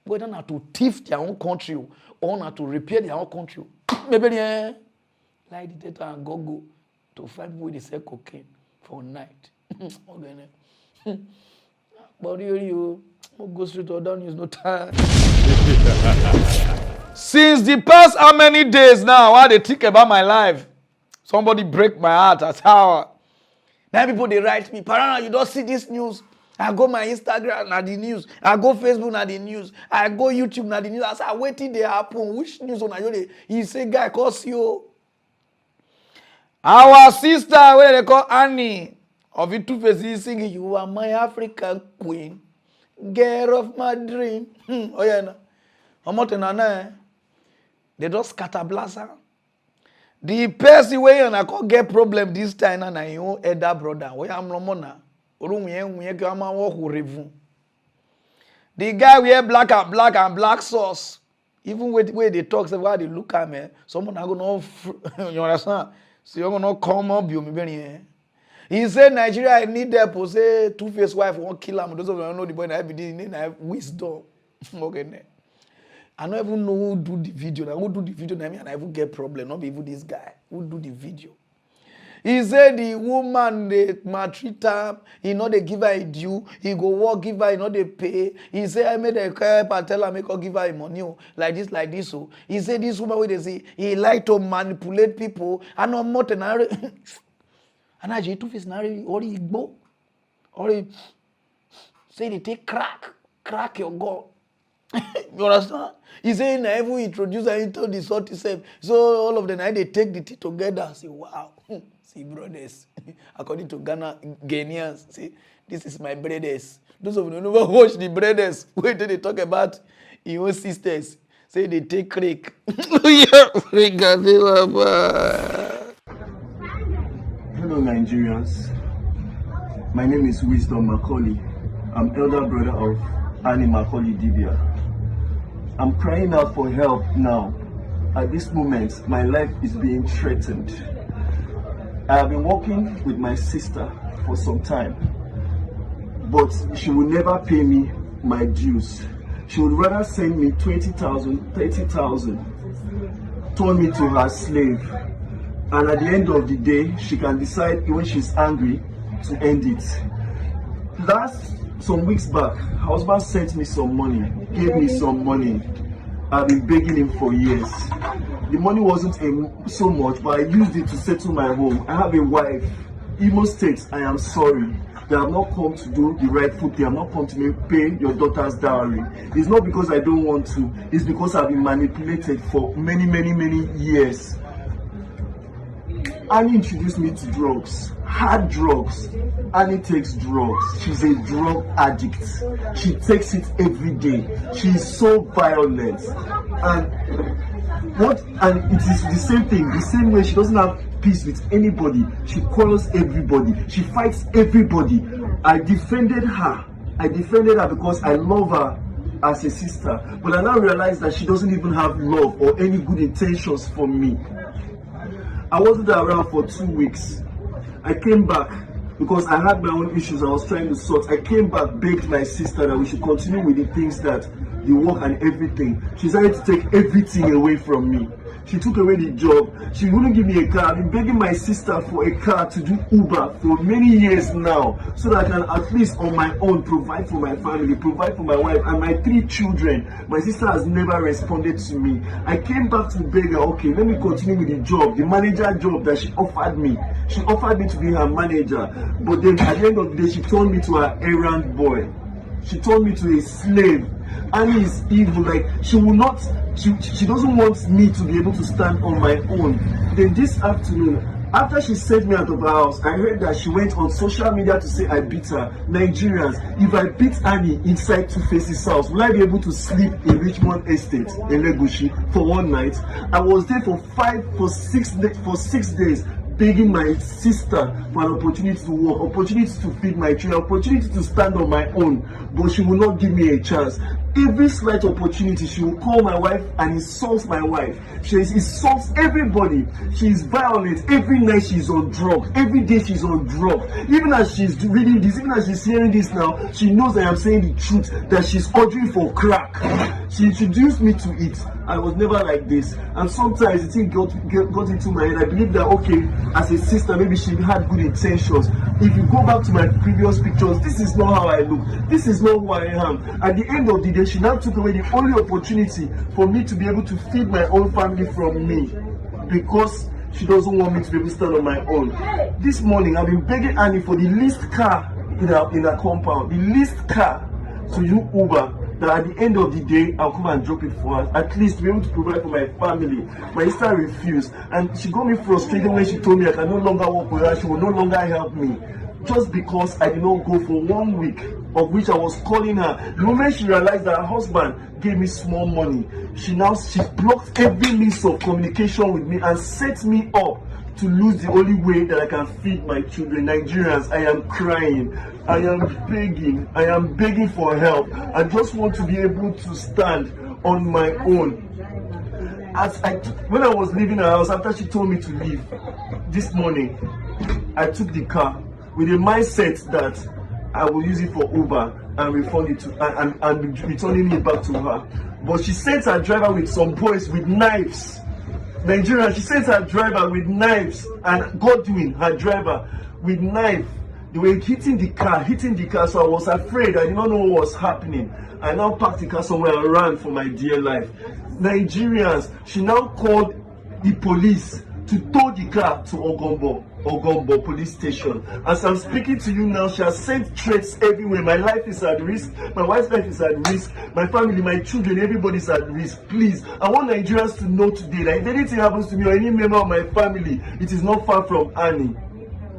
S4: whether not to thief their own country or not to repair their own country. Maybe lie detector and go to find where they sell cocaine for night. But you go straight or down, use no time. Since the past how many days now, while they think about my life, somebody break my heart as how. Now people they write me, Pararan, you don't see this news. I go my Instagram na the news. I go Facebook na the news. I go YouTube na the news. I say, waiting they happen. Which news on you? He say, guy, cause you. Our sister, where they call Annie. Of it two faces singing, you are my African queen, girl of my dream. Oh yeah, no. I'm they just scatter blaster. The person way and I can't get problem this time and I own elder brother. Where I'm Romana. The guy wear black and black sauce. Even with the way they talk, why they look at me, someone are gonna you understand? So you're gonna come up you me. He said Nigeria need them to say two-faced wife won't kill him. Those of you don't know the boy na everything have wisdom. Okay. I don't even know who do the video. Now who do the video? I mean, I even get problem. Not even this guy who do the video. He said the woman they maltreat her, he know they give her a due, he go work, give her, he know they pay. He said I made a help and tell her make her give her money like this. So he said this woman where they say he like to manipulate people and no more than and I just two face or he go or he say they take crack your god. You understand? He said I even introduce her into the sort itself. So all of them they take the tea together. Say wow. See, brothers, according to Ghanaians, see, this is my brothers. Those of you who never watch the brothers, wait till they talk about your own sisters. Say they take crack.
S18: Hello, Nigerians. My name is Wisdom Macaulay. I'm elder brother of Annie Macaulay Dibia. I'm crying out for help now. At this moment, my life is being threatened. I have been working with my sister for some time, but she will never pay me my dues. She would rather send me 20,000, 30,000, turn me to her slave, and at the end of the day, she can decide when she's angry to end it. Some weeks back, her husband sent me some money, gave me some money. I've been begging him for years. The money wasn't so much, but I used it to settle my home. I have a wife. Imo State, I am sorry. They have not come to do the rightful thing. They have not come to pay your daughter's dowry. It's not because I don't want to. It's because I've been manipulated for many, many, many years. Annie introduced me to drugs, hard drugs. Annie takes drugs. She's a drug addict. She takes it every day. She's so violent. And it is the same thing, the same way she doesn't have peace with anybody. She quarrels everybody. She fights everybody. I defended her because I love her as a sister. But I now realize that she doesn't even have love or any good intentions for me. I wasn't around for 2 weeks. I came back because I had my own issues I was trying to sort. I came back, begged my sister that we should continue with the things that, the work and everything. She decided to take everything away from me. She took away the job. She wouldn't give me a car. I've been begging my sister for a car to do Uber for many years now, so that I can at least on my own provide for my family, provide for my wife and my 3 children. My sister has never responded to me. I came back to beg her, okay, let me continue with the job, the manager job that she offered me. She offered me to be her manager, but then at the end of the day, she turned me to her errand boy. She turned me to a slave. Annie is evil. Like she doesn't want me to be able to stand on my own. Then this afternoon, after she sent me out of her house, I heard that she went on social media to say I beat her. Nigerians, if I beat Annie inside Two-Face's house, will I be able to sleep in Richmond Estate in Legushi for one night? I was there for 6 days. Begging my sister for an opportunity to work, opportunity to feed my children, opportunity to stand on my own, but she will not give me a chance. Every slight opportunity, she will call my wife and insult my wife. She insults everybody. She is violent. Every night she's on drugs. Every day she's on drugs. Even as she's reading this, even as she's hearing this now, she knows I am saying the truth, that she's ordering for crack. She introduced me to it. I was never like this. And sometimes the thing got into my head. I believe that, okay, as a sister, maybe she had good intentions. If you go back to my previous pictures, this is not how I look. This is not who I am. At the end of the day, she now took away the only opportunity for me to be able to feed my own family from me, because she doesn't want me to be able to stand on my own. This morning, I've been begging Annie for the least car in her compound, the least car to use Uber, that at the end of the day, I'll come and drop it for her, at least to be able to provide for my family. My sister refused, and she got me frustrated when she told me I can no longer work with her, she will no longer help me. Just because I did not go for 1 week, of which I was calling her. The moment she realized that her husband gave me small money, she blocked every means of communication with me and set me up to lose the only way that I can feed my children. Nigerians, I am crying. I am begging for help. I just want to be able to stand on my own. When I was leaving her house, after she told me to leave this morning, I took the car with a mindset that I will use it for Uber and refund it to and returning it back to her. But she sent her driver with some boys with knives Nigeria, she sent her driver with knives, and Godwin, her driver, with knife. They were hitting the car, so I was afraid. I did not know what was happening. I now parked the car somewhere and ran for my dear life. Nigerians, she now called the police to tow the car to Ogombo police station. As I'm speaking to you now, she has sent threats everywhere. My life is at risk. My wife's life is at risk. My family, my children, everybody's at risk. Please, I want Nigerians to know today that if anything happens to me or any member of my family, it is not far from Annie.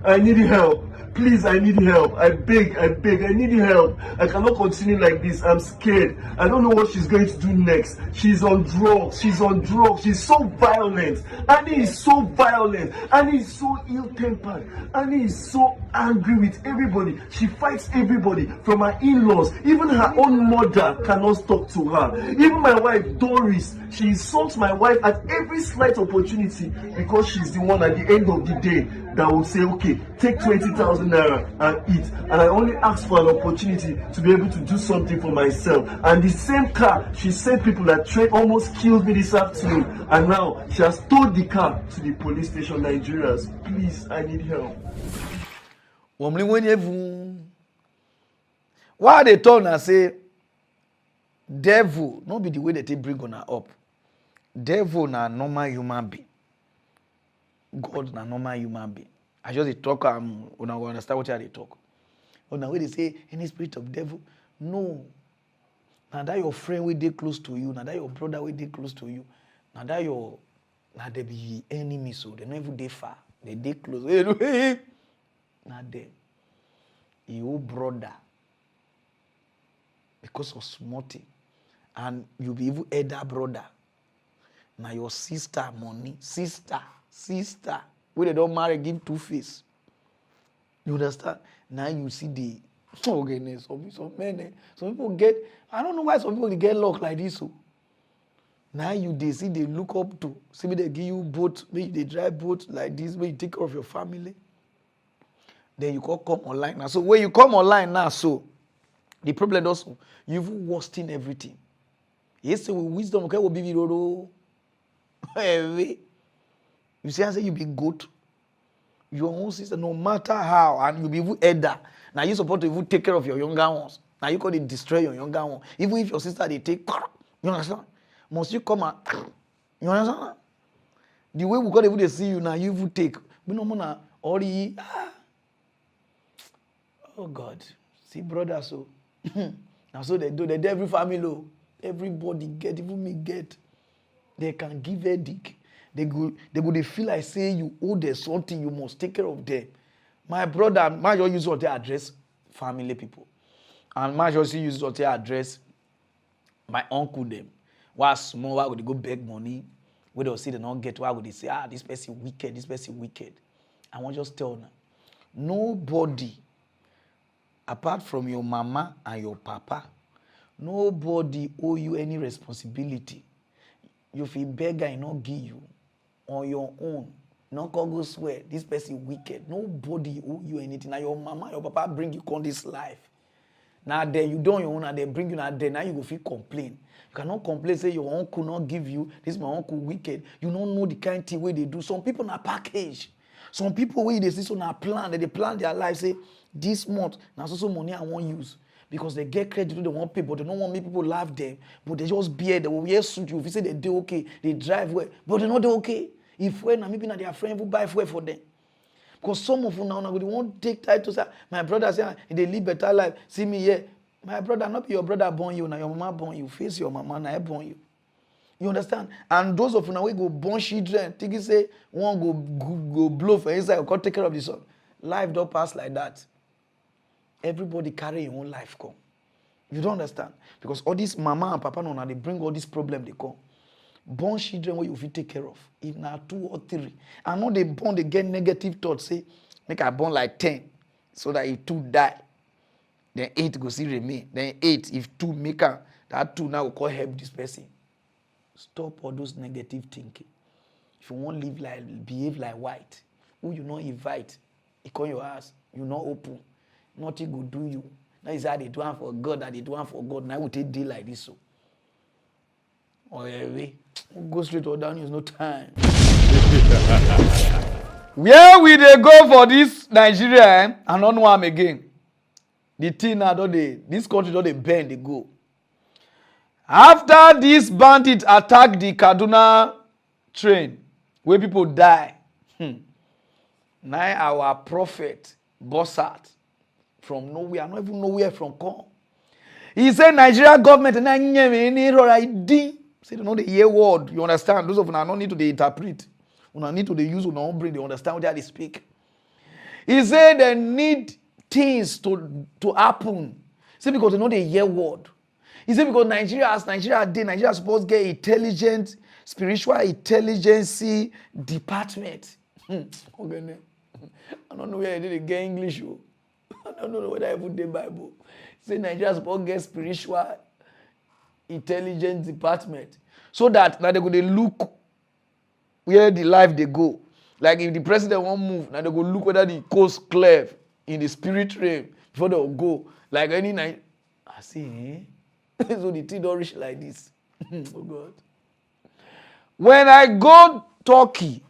S18: I need help. Please, I need help. I beg, I need help. I cannot continue like this. I'm scared. I don't know what she's going to do next. She's on drugs. She's so violent. Annie is so violent. Annie is so ill-tempered. Annie is so angry with everybody. She fights everybody, from her in-laws. Even her own mother cannot talk to her. Even my wife, Doris, she insults my wife at every slight opportunity because she's the one at the end of the day that will say, okay, take 20,000 naira and eat. And I only asked for an opportunity to be able to do something for myself. And the same car, she sent people that almost killed me this afternoon. And now she has towed the car to the police station. Nigerians, please, I need help.
S4: Why they turn and say, devil, not be the way that they bring on her up. Devil na normal human being. God na normal human being. I just talk, when I understand what they talk. But now when they say any spirit of devil, no. Now that your friend will dey close to you, now that your brother will dey close to you, now that they be enemies, so they not even dey far, they dey close. Now them, your brother, because of small thing, and you be even elder brother. Now your sister money, sister, when they don't marry, give two face. You understand? Now you see the some men, some people get. I don't know why some people they get luck like this. So now they look up to. See me they give you boat, maybe they drive boat like this, where you take care of your family. Then you come online now. So when you come online now, so the problem also you've worsened everything. Yes, with wisdom, okay, will be rodo. You see, I say you be good. Your own sister, no matter how, and you be even elder. Now you supposed to even take care of your younger ones. Now you call it destroy your younger one. Even if your sister they take, you understand? Must you come and you understand? The way we got even see you now, you even take. We no more already. Oh God, see brother, so now so they do. They do every family, everybody get, even me get. They can give a dick. They go feel like say you owe them something, you must take care of them. My brother, my just use what they address family people. And my just use what they address my uncle them. Why small, why would they go beg money? Where they'll say they don't get, why would they say, this person wicked, this person wicked. I want to just tell them, nobody, apart from your mama and your papa, nobody owe you any responsibility. You feel beggar and not give you on your own. Not go swear this person wicked. Nobody owe you anything. Now your mama, your papa bring you on this life. Now then you don't your own and they bring you now there. Now you go feel complain. You cannot complain, say your uncle not give you. This my uncle wicked. You don't know the kind of thing where they do. Some people na package. Some people where they see so na plan, they plan their life, say this month, now so money I want use. Because they get credit, they want people, they don't want me people laugh them, but they just bear, they will wear suit you. If you say they do okay, they drive well, but they not do okay. If when maybe not their friend will buy fuel for them. Because some of them now they won't take time to say, my brother say they live better life. See me here. My brother, not be your brother born you, now your mama born you. Face your mama, now I born you. You understand? And those of you now we go born children, think you say one go blow for inside, or take care of the son. Life don't pass like that. Everybody carry your own life come. You don't understand? Because all these mama and papa now they bring all these problems they come. Born children where you fit take care of. If now 2 or 3. I know they born, they get negative thoughts. Say, make I born like 10. So that if 2 die, then 8 go see remain. Then 8, if 2 make her, that 2 now will call help this person. Stop all those negative thinking. If you want to live like, behave like white, who you not invite, he call your ass, you not open. Nothing will do you. That is how they do it for God, that they do it for God. Now we take deal like this. So. Oh, yeah, Go straight to down. There's no time. Where will they go for this Nigeria? I don't know am again. The thing now, this country don't they bend, they go. After this bandit attack the Kaduna train, where people die, now our prophet boss out from nowhere, not even nowhere from come. He said Nigeria government and say they know the year word. You understand? Those of you don't need to interpret. You need to use your own brain. They understand what they speak. He said they need things to happen. See, because they know the year word. He said because Nigeria is supposed to get intelligent, spiritual intelligence department. Okay, I don't know where they get English. I don't know whether I put the Bible. Say Nigeria is supposed to get spiritual intelligence department. So that now they go they look where the life they go. Like if the president won't move, now they go look whether the coast clear in the spirit realm before they go. Like any night. I see, so the thing don't reach like this. Oh God. When I go Turkey,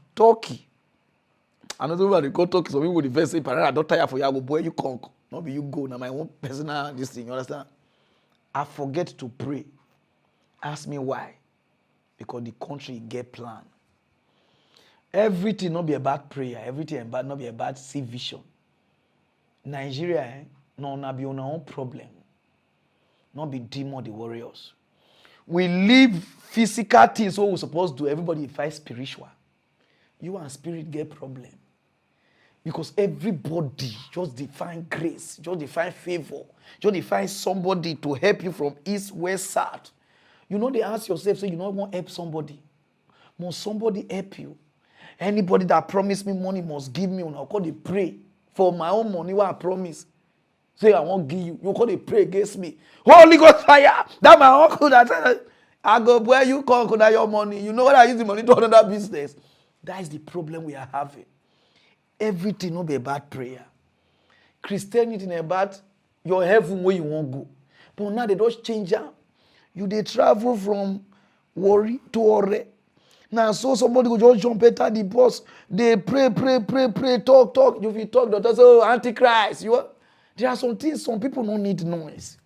S4: I know somebody go Turkey, some people the first say, Pararan, I don't tire for you, I go, boy, you conk. Not be you go, now my own personal this thing, you understand? I forget to pray. Ask me why. Because the country get plan. Everything not be about prayer, everything about not be about see vision. Nigeria, no, not be on our own problem. Not be demon the warriors. We leave physical things what we're supposed to do. Everybody fight spiritual. You and spirit get problem. Because everybody just define grace, just define favor, just define somebody to help you from east, west, south. You know, they ask yourself, so you don't want to help somebody. Must somebody help you? Anybody that promised me money must give me. I'll call they pray for my own money what I promise. Say I won't give you. You call they pray against me. Holy Ghost fire. That my uncle that I go where you call that your money. You know what I use the money to another business. That is the problem we are having. Everything will be about prayer. Christianity is about your heaven where you want to go. But now they don't change up. You they travel from worry to Ore. Now so somebody will just jump enter the bus. They pray, talk. If you talk, doctor say, oh, Antichrist. There are some things some people don't need noise.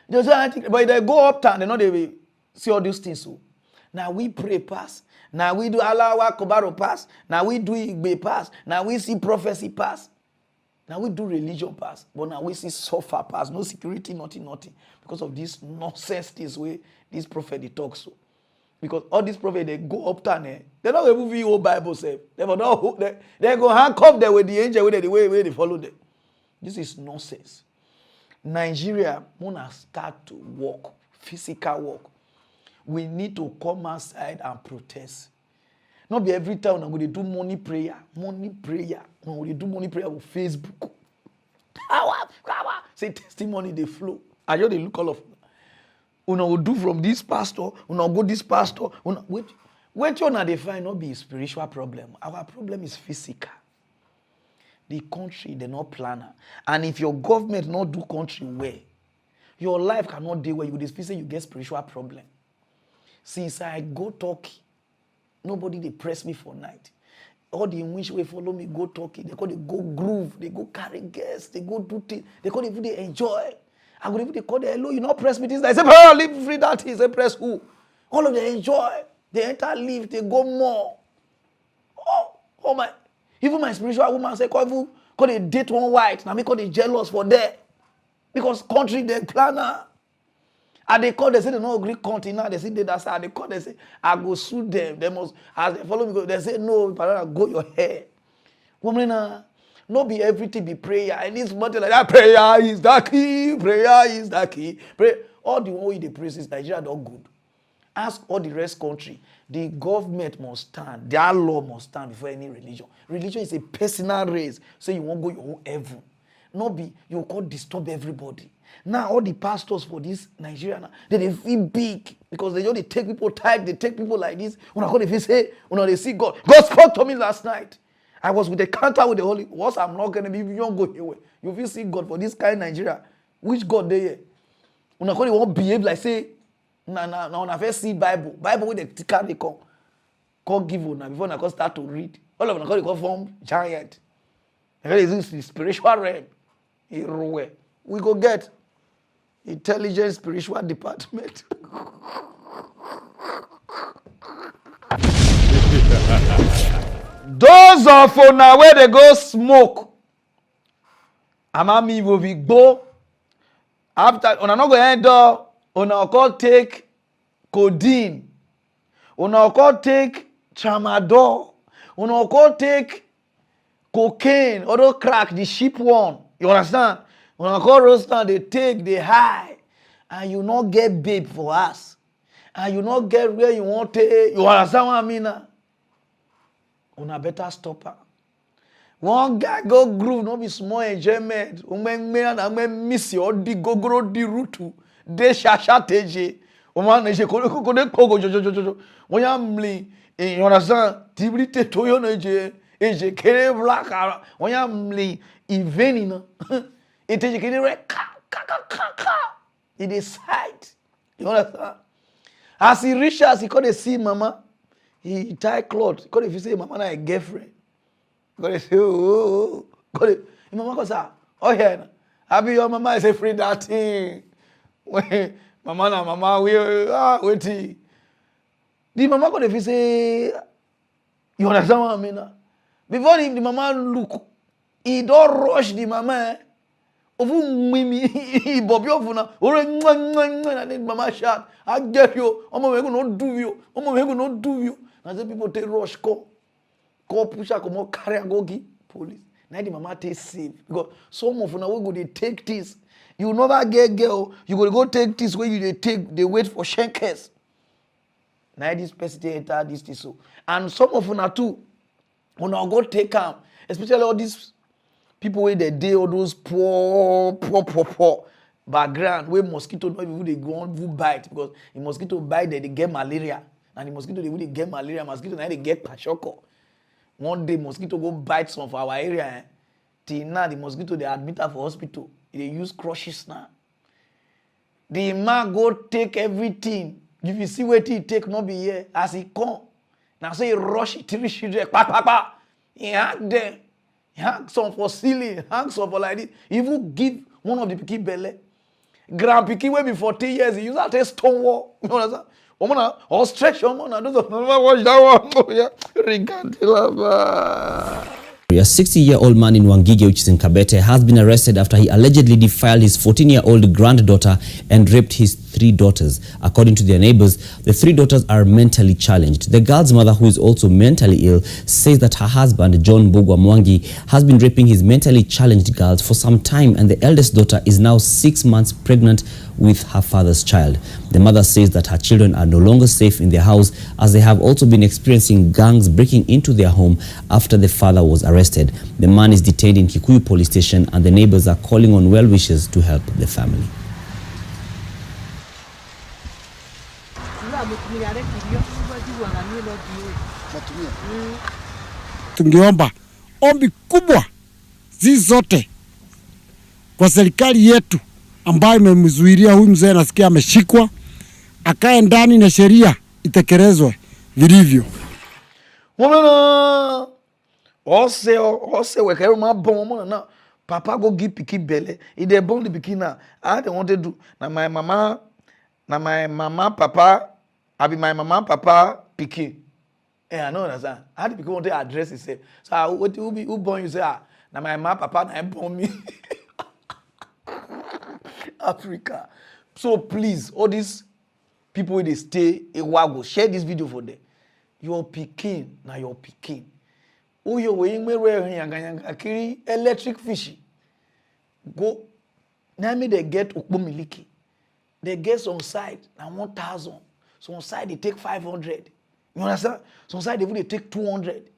S4: They say Antichrist, but they go up town, they know they will see all these things. So now we pray pass. Now we do Allah Akbar pass. Now we do Igbe pass. Now we see prophecy pass. Now we do religion pass. But now we see suffer pass. No security, nothing. Because of this nonsense this way, this prophet they talk so. Because all these prophets they go up town there. They don't even read old Bible say. They go handcuff them with the angel the way they follow them. This is nonsense. Nigeria wanna start to work, physical work. We need to come outside and protest. Not be every time I'm going to do money prayer. Money prayer. I'm going to do money prayer on Facebook. Say testimony they flow. I just they look all of. Una will do from this pastor. Una go this pastor. Wait you they find not be a spiritual problem. Our problem is physical. The country they not planner. And if your government not do country well, your life cannot deal well. You just say you get spiritual problem. Since I go Turkey, nobody they press me for night. All the which way follow me go Turkey. They go groove. They go carry guests. They go do things. They call even they enjoy. I go even they call the hello. You not press me this. I say, bro, leave free that is. They press who? All of them enjoy. They enter live. They go more. Oh my. Even my spiritual woman say, call they date one white. Now me call they jealous for that. Because country they planner. And they call, they say they don't agree country now. They say that's how they call, they say, I go sue them. They must, as they follow me, they say, no, Pararan, go your hair. Woman, not be everything be prayer. And this matter like that, prayer is the key, prayer is the key. Pray. All the way they praise is Nigeria not good. Ask all the rest country. The government must stand. Their law must stand before any religion. Religion is a personal race. So you won't go your own heaven. Not be, you can't disturb everybody. Now all the pastors for this Nigeria now, they feel big because they just take people type, they take people like this. When I call if say, when they see God. God spoke to me last night. I was with a counter with the Holy. Once I'm not gonna be, you don't go here. You feel see God for this kind of Nigeria. Which God they here? When I call it won't behave like say, Now I first see Bible with the ticker they call give una before I start to read. All of them call form giant. This is spiritual realm. We go get intelligent spiritual department. Those of una where they go smoke. Amami will be go. After una not go end up, una call take codeine. Una call take tramadol. Una call take cocaine, or crack, the cheap one. You understand? Una call roaster, they take, they high. And you not get babe for us. And you not get where you want to. You understand what I mean now? Una better stop her. One guy go groove, no be small enjoyment. Miss your di go grow di route. De shasha teje. Oman neje kode kogo jojo. Oya mli. You understand? Tibrite toyo neje. Eje kere black. Oya mli. Eveni na. Eteje kere re ka. It is sight. You understand? As he reach us, he couldn't see mama. He tie cloth. He couldn't say mama na a girlfriend. He say, oh. Mama goes, oh yeah. Happy your mama is a free that thing. Mama, wait. The mama could say, you understand what I mean? Before the mama look, he don't rush the mama. Ovu mimi Bobby ofuna ore mama shot I get you omo we go no do you na say people take rush call pusher come carry go give police na the mama take safe because some of una we go dey take this you never get girl you go take this where you they wait for shankers na this person enter this so and some of una too una go take am especially all these people where they dey all those poor background where mosquito no even they go on who bite because the mosquito bite they get malaria and the mosquito they get malaria mosquito now they get kwashiorkor. One day mosquito go bite some of our area till now the mosquito they admit her for hospital they use crushes now. The man go take everything if you see what he take not be here as he come now say he rush it 3 children he had them. Hang some for ceiling, hang some for like this. Even give one of the pikin belly. Grand pikin wey be 40 years, he use that take stone wall. You understand? Woman, or stretch your man. I don't know. Watch that one. Oh yeah,
S2: A 60-year-old man in Wangige, which is in Kabete, has been arrested after he allegedly defiled his 14-year-old granddaughter and raped his 3 daughters. According to their neighbors, the 3 daughters are mentally challenged. The girl's mother, who is also mentally ill, says that her husband, John Bogwa Mwangi, has been raping his mentally challenged girls for some time, and the eldest daughter is now 6 months pregnant with her father's child. The mother says that her children are no longer safe in their house as they have also been experiencing gangs breaking into their home after the father was arrested. The man is detained in Kikuyu police station and the neighbors are calling on well-wishers to help the family.
S19: Tungeomba ombi kubwa zizi zote kwa serikali yetu ambayo imemzuilia huyu mzee, nasikia ameshikwa, akae ndani na sheria itekelezwe vilivyo.
S4: Woman, also we carry my bomb na papa go give pikin belle. If they born the pikin now, I don't want to do. Na my mama papa, I be my mama papa pikin. I know understand. How the pikin want to address itself. So who born you say na my mama papa na born me. Africa. So please, all these people where they stay, go share this video for them. Your pikin, na your pikin. Oh, your way kiri electric fish. Go. Now me they get ukbomiliki. They get some side na 1,000. Some side they take 500. You understand? Some side they take 200.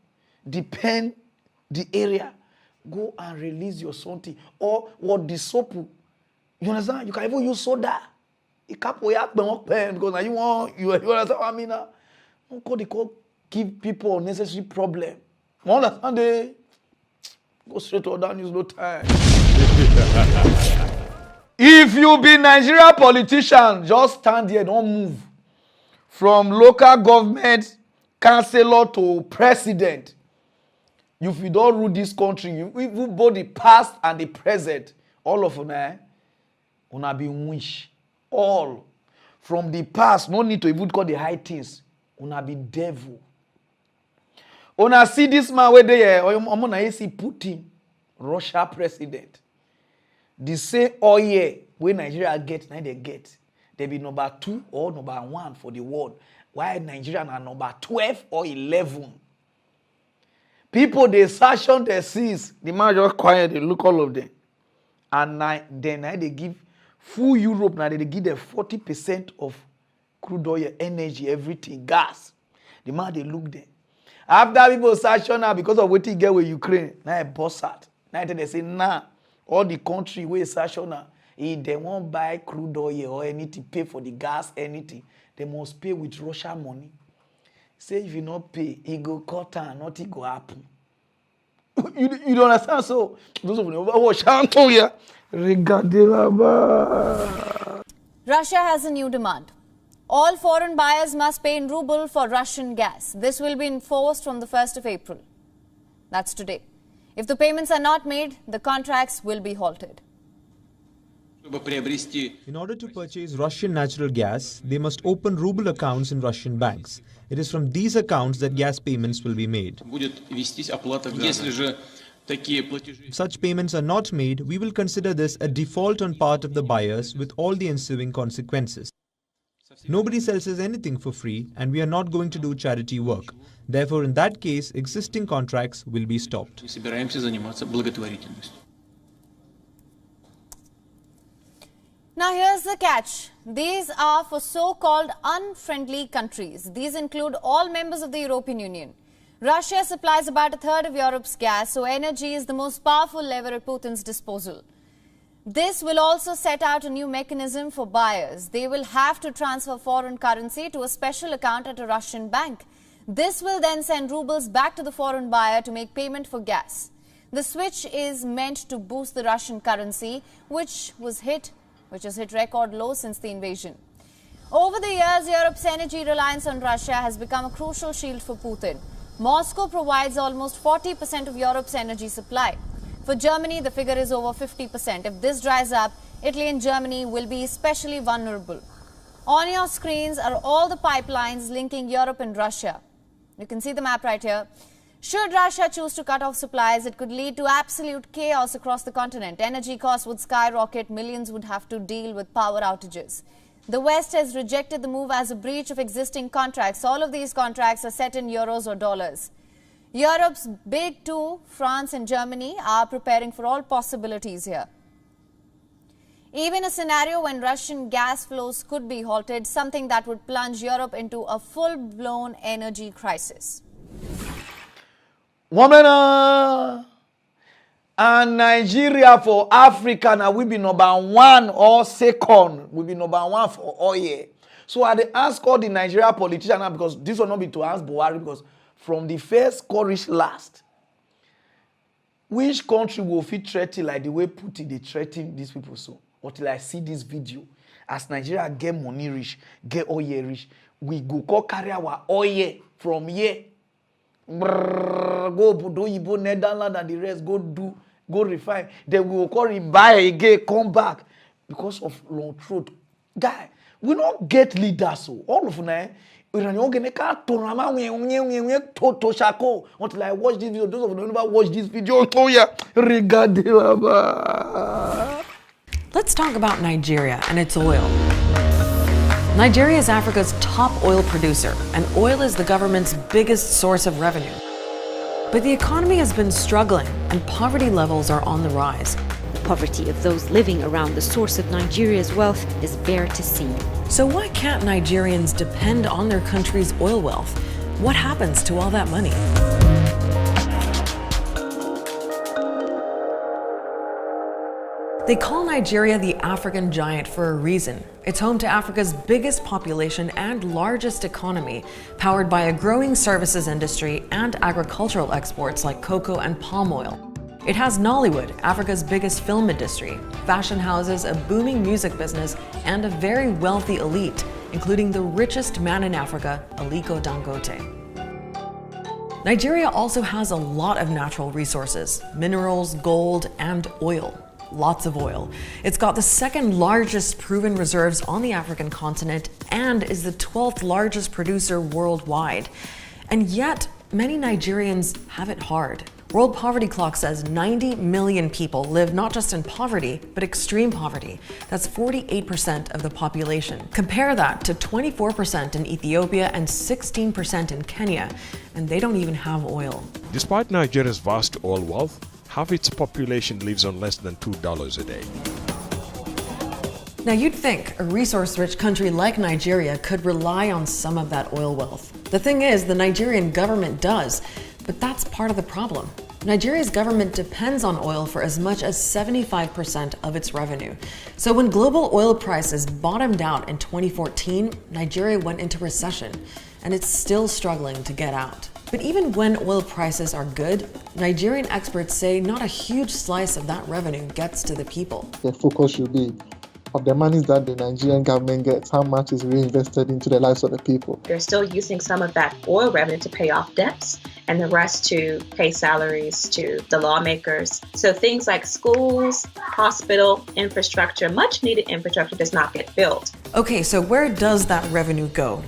S4: Depend the area. Go and release your something or what the soap. You understand? You can even use soda. It can't because now you understand what I mean now? They call give people unnecessary problem. You understand? They go straight to down, use no time. If you be Nigeria politician, just stand there, don't move. From local government, councillor to president. If you don't rule this country, even both the past and the present, all of una be wish. All. From the past, no need to even call the high things. Una be devil. Una see this man where they are, see Putin, Russia president. The same oil where Nigeria get, now they get. They be number 2 or number 1 for the world. While Nigeria are number 12 or 11. People, they sanction the seas. The man just quiet, they look all of them. And then they give full Europe, now they give them 40% of crude oil, energy, everything, gas. The man, they look there. After people sanction now because of what he get with Ukraine, now a boss out. Now they say, nah, all the country where sanction now, if they won't buy crude oil or anything, pay for the gas, anything, they must pay with Russian money. Say if you not pay, it go cut and nothing go happen. you don't understand? So those of you
S20: Russia has a new demand. All foreign buyers must pay in ruble for Russian gas. This will be enforced from the 1st of April. That's today. If the payments are not made, the contracts will be halted.
S21: In order to purchase Russian natural gas, they must open ruble accounts in Russian banks. It is from these accounts that gas payments will be made. If such payments are not made, we will consider this a default on part of the buyers with all the ensuing consequences. Nobody sells us anything for free, and we are not going to do charity work. Therefore, in that case, existing contracts will be stopped.
S20: Now here's the catch. These are for so-called unfriendly countries. These include all members of the European Union. Russia supplies about 1/3 of Europe's gas, so energy is the most powerful lever at Putin's disposal. This will also set out a new mechanism for buyers. They will have to transfer foreign currency to a special account at a Russian bank. This will then send rubles back to the foreign buyer to make payment for gas. The switch is meant to boost the Russian currency, which has hit record lows since the invasion. Over the years, Europe's energy reliance on Russia has become a crucial shield for Putin. Moscow provides almost 40% of Europe's energy supply. For Germany, the figure is over 50%. If this dries up, Italy and Germany will be especially vulnerable. On your screens are all the pipelines linking Europe and Russia. You can see the map right here. Should Russia choose to cut off supplies, it could lead to absolute chaos across the continent. Energy costs would skyrocket, millions would have to deal with power outages. The West has rejected the move as a breach of existing contracts. All of these contracts are set in euros or dollars. Europe's big two, France and Germany, are preparing for all possibilities here. Even a scenario when Russian gas flows could be halted, something that would plunge Europe into a full-blown energy crisis.
S4: Woman and Nigeria for Africa now we be number 1 or second. We be number 1 for oil. So I ask all the Nigeria politicians now, because this will not be to ask Buhari, because from the first courage last, which country will feel threatened like the way Putin they threaten these people so? Until I see this video, as Nigeria get money rich, get oil rich, we go carry our oil from here. Go Budo Ibo, Netherlands and the rest, go refine. Then we will call it buy again, come back. Because of long throat. Guy, we don't get leaders so. All of them, until I watch this video, those of you who never watch this video,
S22: let's talk about Nigeria and its oil. Nigeria is Africa's top oil producer, and oil is the government's biggest source of revenue. But the economy has been struggling, and poverty levels are on the rise.
S23: The poverty of those living around the source of Nigeria's wealth is bare to see.
S22: So why can't Nigerians depend on their country's oil wealth? What happens to all that money? They call Nigeria the African giant for a reason. It's home to Africa's biggest population and largest economy, powered by a growing services industry and agricultural exports like cocoa and palm oil. It has Nollywood, Africa's biggest film industry, fashion houses, a booming music business, and a very wealthy elite, including the richest man in Africa, Aliko Dangote. Nigeria also has a lot of natural resources, minerals, gold, and oil. Lots of oil. It's got the second largest proven reserves on the African continent and is the 12th largest producer worldwide. And yet, many Nigerians have it hard. World Poverty Clock says 90 million people live not just in poverty, but extreme poverty. That's 48% of the population. Compare that to 24% in Ethiopia and 16% in Kenya, and they don't even have oil.
S1: Despite Nigeria's vast oil wealth, half its population lives on less than $2 a day.
S22: Now you'd think a resource-rich country like Nigeria could rely on some of that oil wealth. The thing is, the Nigerian government does, but that's part of the problem. Nigeria's government depends on oil for as much as 75% of its revenue. So when global oil prices bottomed out in 2014, Nigeria went into recession, and it's still struggling to get out. But even when oil prices are good, Nigerian experts say not a huge slice of that revenue gets to the people.
S3: The focus should be of the monies that the Nigerian government gets, how much is reinvested into the lives of the people.
S5: They're still using some of that oil revenue to pay off debts and the rest to pay salaries to the lawmakers. So things like schools, hospital, infrastructure, much needed infrastructure does not get built.
S22: Okay, so where does that revenue go?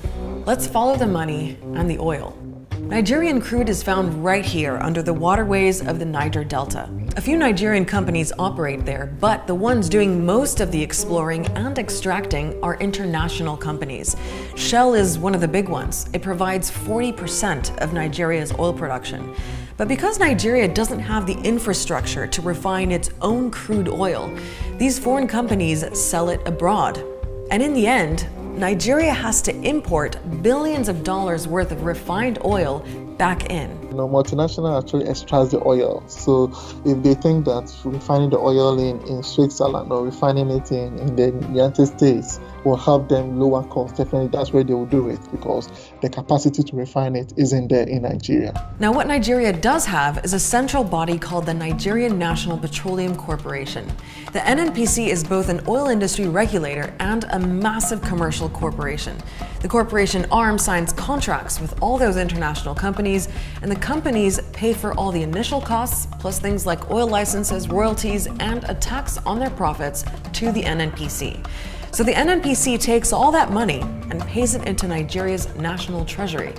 S22: Let's follow the money and the oil. Nigerian crude is found right here under the waterways of the Niger Delta. A few Nigerian companies operate there, but the ones doing most of the exploring and extracting are international companies. Shell is one of the big ones. It provides 40% of Nigeria's oil production. But because Nigeria doesn't have the infrastructure to refine its own crude oil, these foreign companies sell it abroad. And in the end, Nigeria has to import billions of dollars worth of refined oil back in.
S3: Multinational actually extracts the oil. So if they think that refining the oil in Switzerland or refining it in the United States will help them lower costs, definitely that's where they will do it, because the capacity to refine it isn't there in Nigeria.
S22: Now, what Nigeria does have is a central body called the Nigerian National Petroleum Corporation. The NNPC is both an oil industry regulator and a massive commercial corporation. The corporation arm signs contracts with all those international companies, and the companies pay for all the initial costs, plus things like oil licenses, royalties, and a tax on their profits to the NNPC. So the NNPC takes all that money and pays it into Nigeria's national treasury.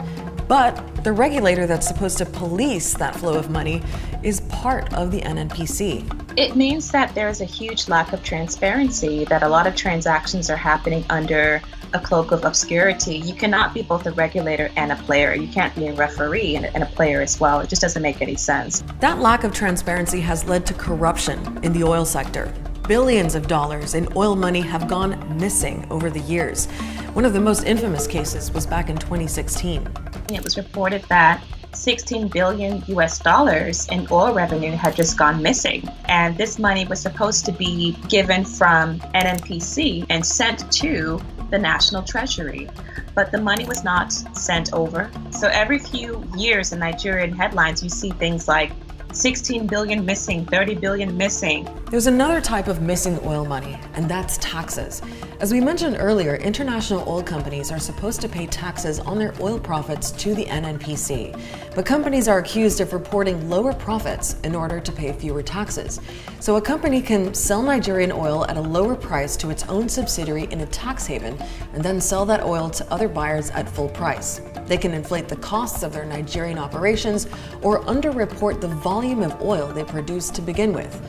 S22: But the regulator that's supposed to police that flow of money is part of the NNPC.
S5: It means that there is a huge lack of transparency, that a lot of transactions are happening under a cloak of obscurity. You cannot be both a regulator and a player. You can't be a referee and a player as well. It just doesn't make any sense.
S22: That lack of transparency has led to corruption in the oil sector. Billions of dollars in oil money have gone missing over the years. One of the most infamous cases was back in 2016.
S5: It was reported that $16 billion in oil revenue had just gone missing. And this money was supposed to be given from NNPC and sent to the National Treasury. But the money was not sent over. So every few years in Nigerian headlines, you see things like 16 billion missing, 30 billion missing.
S22: There's another type of missing oil money, and that's taxes. As we mentioned earlier, international oil companies are supposed to pay taxes on their oil profits to the NNPC. But companies are accused of reporting lower profits in order to pay fewer taxes. So a company can sell Nigerian oil at a lower price to its own subsidiary in a tax haven and then sell that oil to other buyers at full price. They can inflate the costs of their Nigerian operations or underreport the volume of oil they produce to begin with.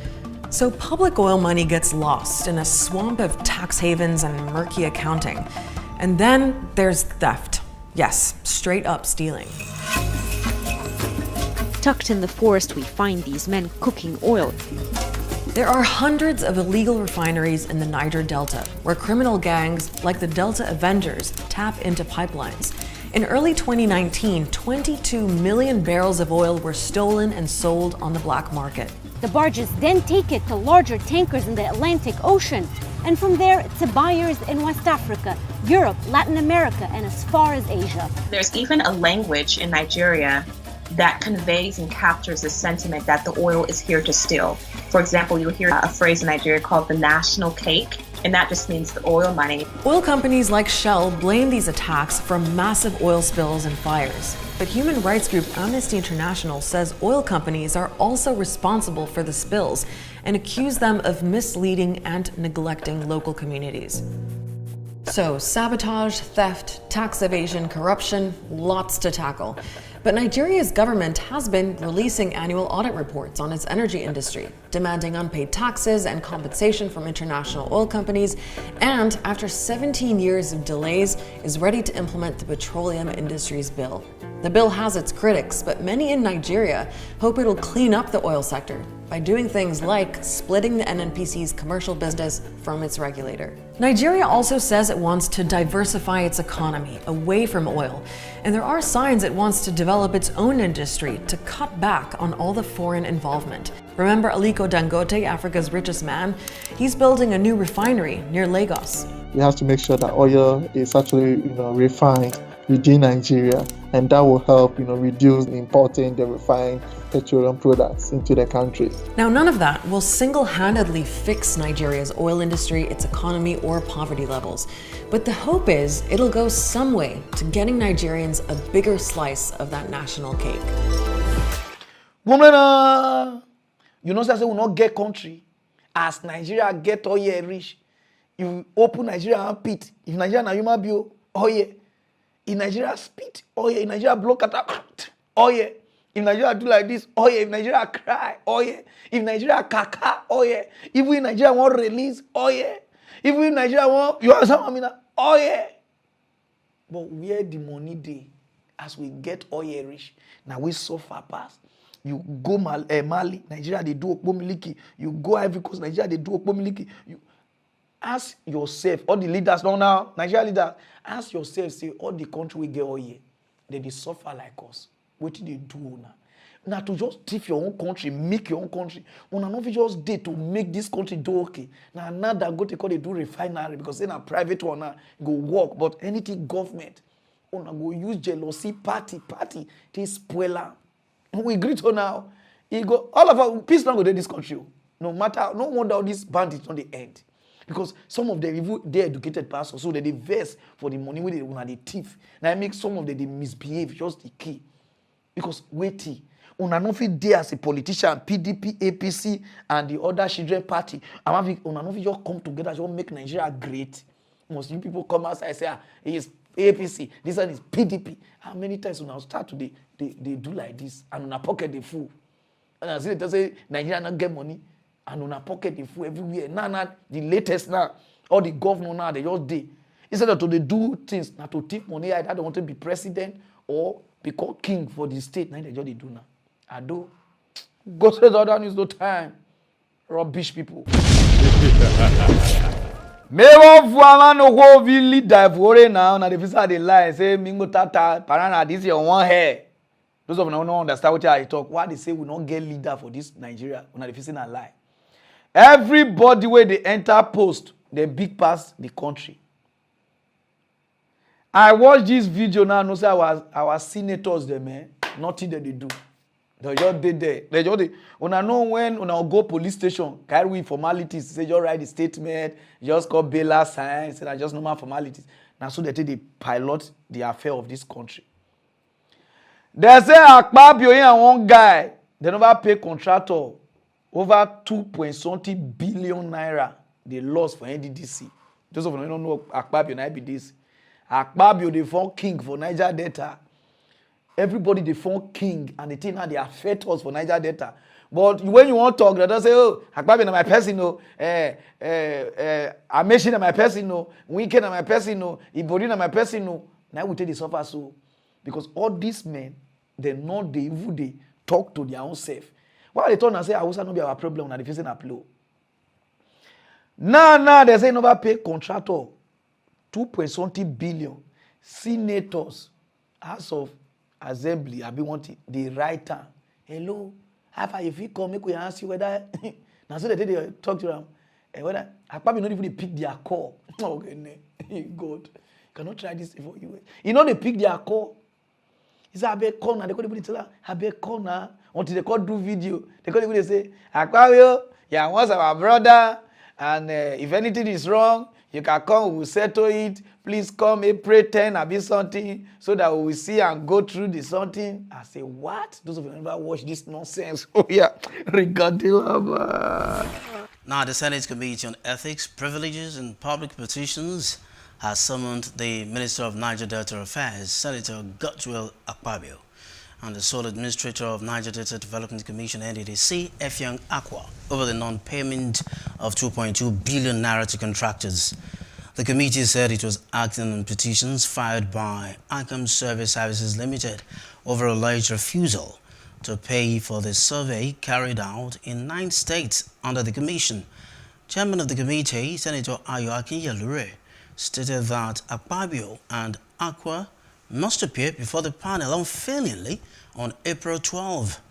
S22: So public oil money gets lost in a swamp of tax havens and murky accounting. And then there's theft. Yes, straight up stealing.
S23: Tucked in the forest, we find these men cooking oil.
S22: There are hundreds of illegal refineries in the Niger Delta, where criminal gangs like the Delta Avengers tap into pipelines. In early 2019, 22 million barrels of oil were stolen and sold on the black market.
S24: The barges then take it to larger tankers in the Atlantic Ocean, and from there to buyers in West Africa, Europe, Latin America, and as far as Asia.
S5: There's even a language in Nigeria that conveys and captures the sentiment that the oil is here to steal. For example, you'll hear a phrase in Nigeria called the national cake, and that just means the oil money.
S22: Oil companies like Shell blame these attacks for massive oil spills and fires. But human rights group Amnesty International says oil companies are also responsible for the spills and accuse them of misleading and neglecting local communities. So, sabotage, theft, tax evasion, corruption, lots to tackle. But Nigeria's government has been releasing annual audit reports on its energy industry, demanding unpaid taxes and compensation from international oil companies, and after 17 years of delays, is ready to implement the petroleum industry's bill. The bill has its critics, but many in Nigeria hope it'll clean up the oil sector by doing things like splitting the NNPC's commercial business from its regulator. Nigeria also says it wants to diversify its economy away from oil, and there are signs it wants to develop its own industry to cut back on all the foreign involvement. Remember Aliko Dangote, Africa's richest man? He's building a new refinery near Lagos.
S3: We have to make sure that oil is actually, refined within Nigeria, and that will help, reduce importing the refined petroleum products into the country.
S22: Now, none of that will single-handedly fix Nigeria's oil industry, its economy, or poverty levels. But the hope is it'll go some way to getting Nigerians a bigger slice of that national cake.
S4: Woman, you know, say we not get country as Nigeria get oil rich. You open Nigeria and pit. If Nigeria na human being, oil. In Nigeria spit, oil. In Nigeria block attack, oil. If Nigeria do like this, oil. If Nigeria cry, oil. If Nigeria kaka, oil. If we Nigeria want release, oil. If we Nigeria want, you understand what I mean? Oil. But where the money dey, as we get oil rich, now we suffer past. You go Mali, Nigeria they do okpomiliki. You go Ivory Coast, Nigeria they do okpomiliki. You ask yourself, all the leaders now, Nigeria leaders, ask yourself, say all the country we get oil, they suffer like us. What did they do now? Now to just thief your own country, make your own country. Una not just dey to make this country do okay. Now that go to call they do refinery because they na private one now go work. But anything government, una go use jealousy party they spoil am. We greet her now. He go all of us peace now go dey this country. No matter no wonder all these bandits on the end. Because some of them even they educated pastors, so they vex for the money when they thief. Now it makes some of them they misbehave, just the key. Because wait, una no fit there as a politician, PDP, APC, and the other children party. Una no fit just come together, just make Nigeria great. Most you people come outside and say, it's APC, this one is PDP. How many times una start to they do like this and una pocket the fool? And I see they say Nigeria not get money. And on a pocket the food everywhere. Now, the latest now, all the governor now, they just did. Instead of to they do things, now to take money, I don't want to be president or be called king for the state. Now they just do now. I do. Go say the other news, no time. Rubbish people. Mewo vuama no go really dive worry now. Now the visa they lie say mingo tata parana this your one hair. Those of you don't understand what I talk. Why they say we don't get leader for this Nigeria? When they visa na lie. Everybody where they enter post, they big pass the country. I watch this video now, no say our senators there, man. Nothing that they do. They just did there. They just una know when una go police station, carry formalities, say just write the statement, just call Bella sign, say that just normal formalities. Now so they pilot the affair of this country. They say Akpabio and one guy, they never pay contractor. Over 2.something billion naira they lost for NDDC. Those of you don't know Akpabio na be this. Akpabio they found king for Niger Delta. Everybody they found king and they think now they affect us for Niger Delta. But when you want to talk, they don't say, oh, Akpabio na my person, no. Amechi na my person, no. Wike na my person, no. Ibori na my person, no. Now we take the suffer so. Because all these men, they know they even they talk to their own self. Why they turn and say, I will not be our problem when they facing a blow. Now they say never pay contractor 2.something billion. Senators, House of Assembly, I be wanting the right time. Hello, how if you come, make we ask you whether now so they talk to them. Whether I probably not even pick their call. Okay, God, you cannot try this before you. You know they pick their call. He said, I beg corner. They can't even tell her, I beg corner. Until they can't do video. They can't even say, Aquario, yeah, once our brother, and if anything is wrong, you can come, we will settle it. Please come April 10, I'll be something, so that we will see and go through the something. I say, what? Those of you who never watch this nonsense. Oh, yeah. Regarding
S6: Now, the Senate Committee on Ethics, Privileges, and Public Petitions has summoned the Minister of Niger Delta Affairs, Senator Godswill Akpabio, and the sole administrator of Niger Delta Development Commission, NDDC, Effiong Akwa, over the non-payment of 2.2 billion naira to contractors. The committee said it was acting on petitions filed by Akam Services Limited over alleged refusal to pay for the survey carried out in 9 states under the commission. Chairman of the committee, Senator Ayo Akinyelure, stated that Akpabio and Akwa must appear before the panel unfailingly on April 12,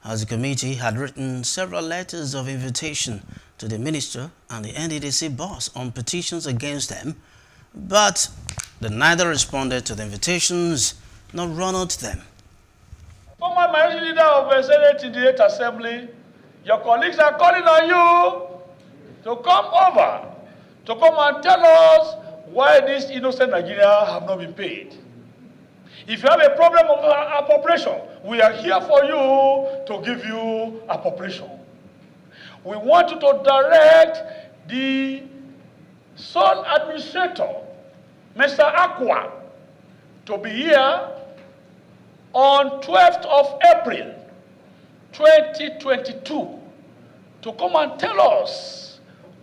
S6: as the committee had written several letters of invitation to the minister and the NDDC boss on petitions against them, but they neither responded to the invitations nor honored them.
S7: Former minority leader of the Senate in the 8th Assembly, your colleagues are calling on you to come over, to come and tell us why these innocent Nigerians have not been paid. If you have a problem of appropriation, we are here for you to give you appropriation. We want you to direct the sole administrator, Mr. Akwa, to be here on 12th of April, 2022, to come and tell us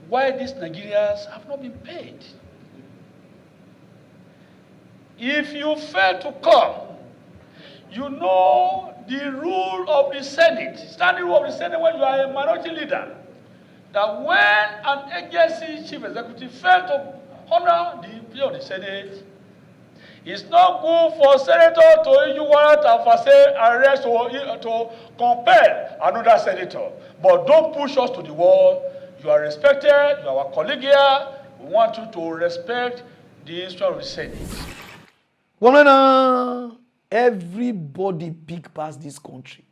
S7: why these Nigerians have not been paid. If you fail to come, you know the rule of the Senate, standing rule of the Senate when you are a minority leader, that when an agency chief executive fails to honor the plea of the Senate, it's not good for senator to issue warrant and for say arrest or to compel another senator. But don't push us to the wall. You are respected, you are our colleague here. We want you to respect the instruction of the Senate.
S4: Everybody big past this country.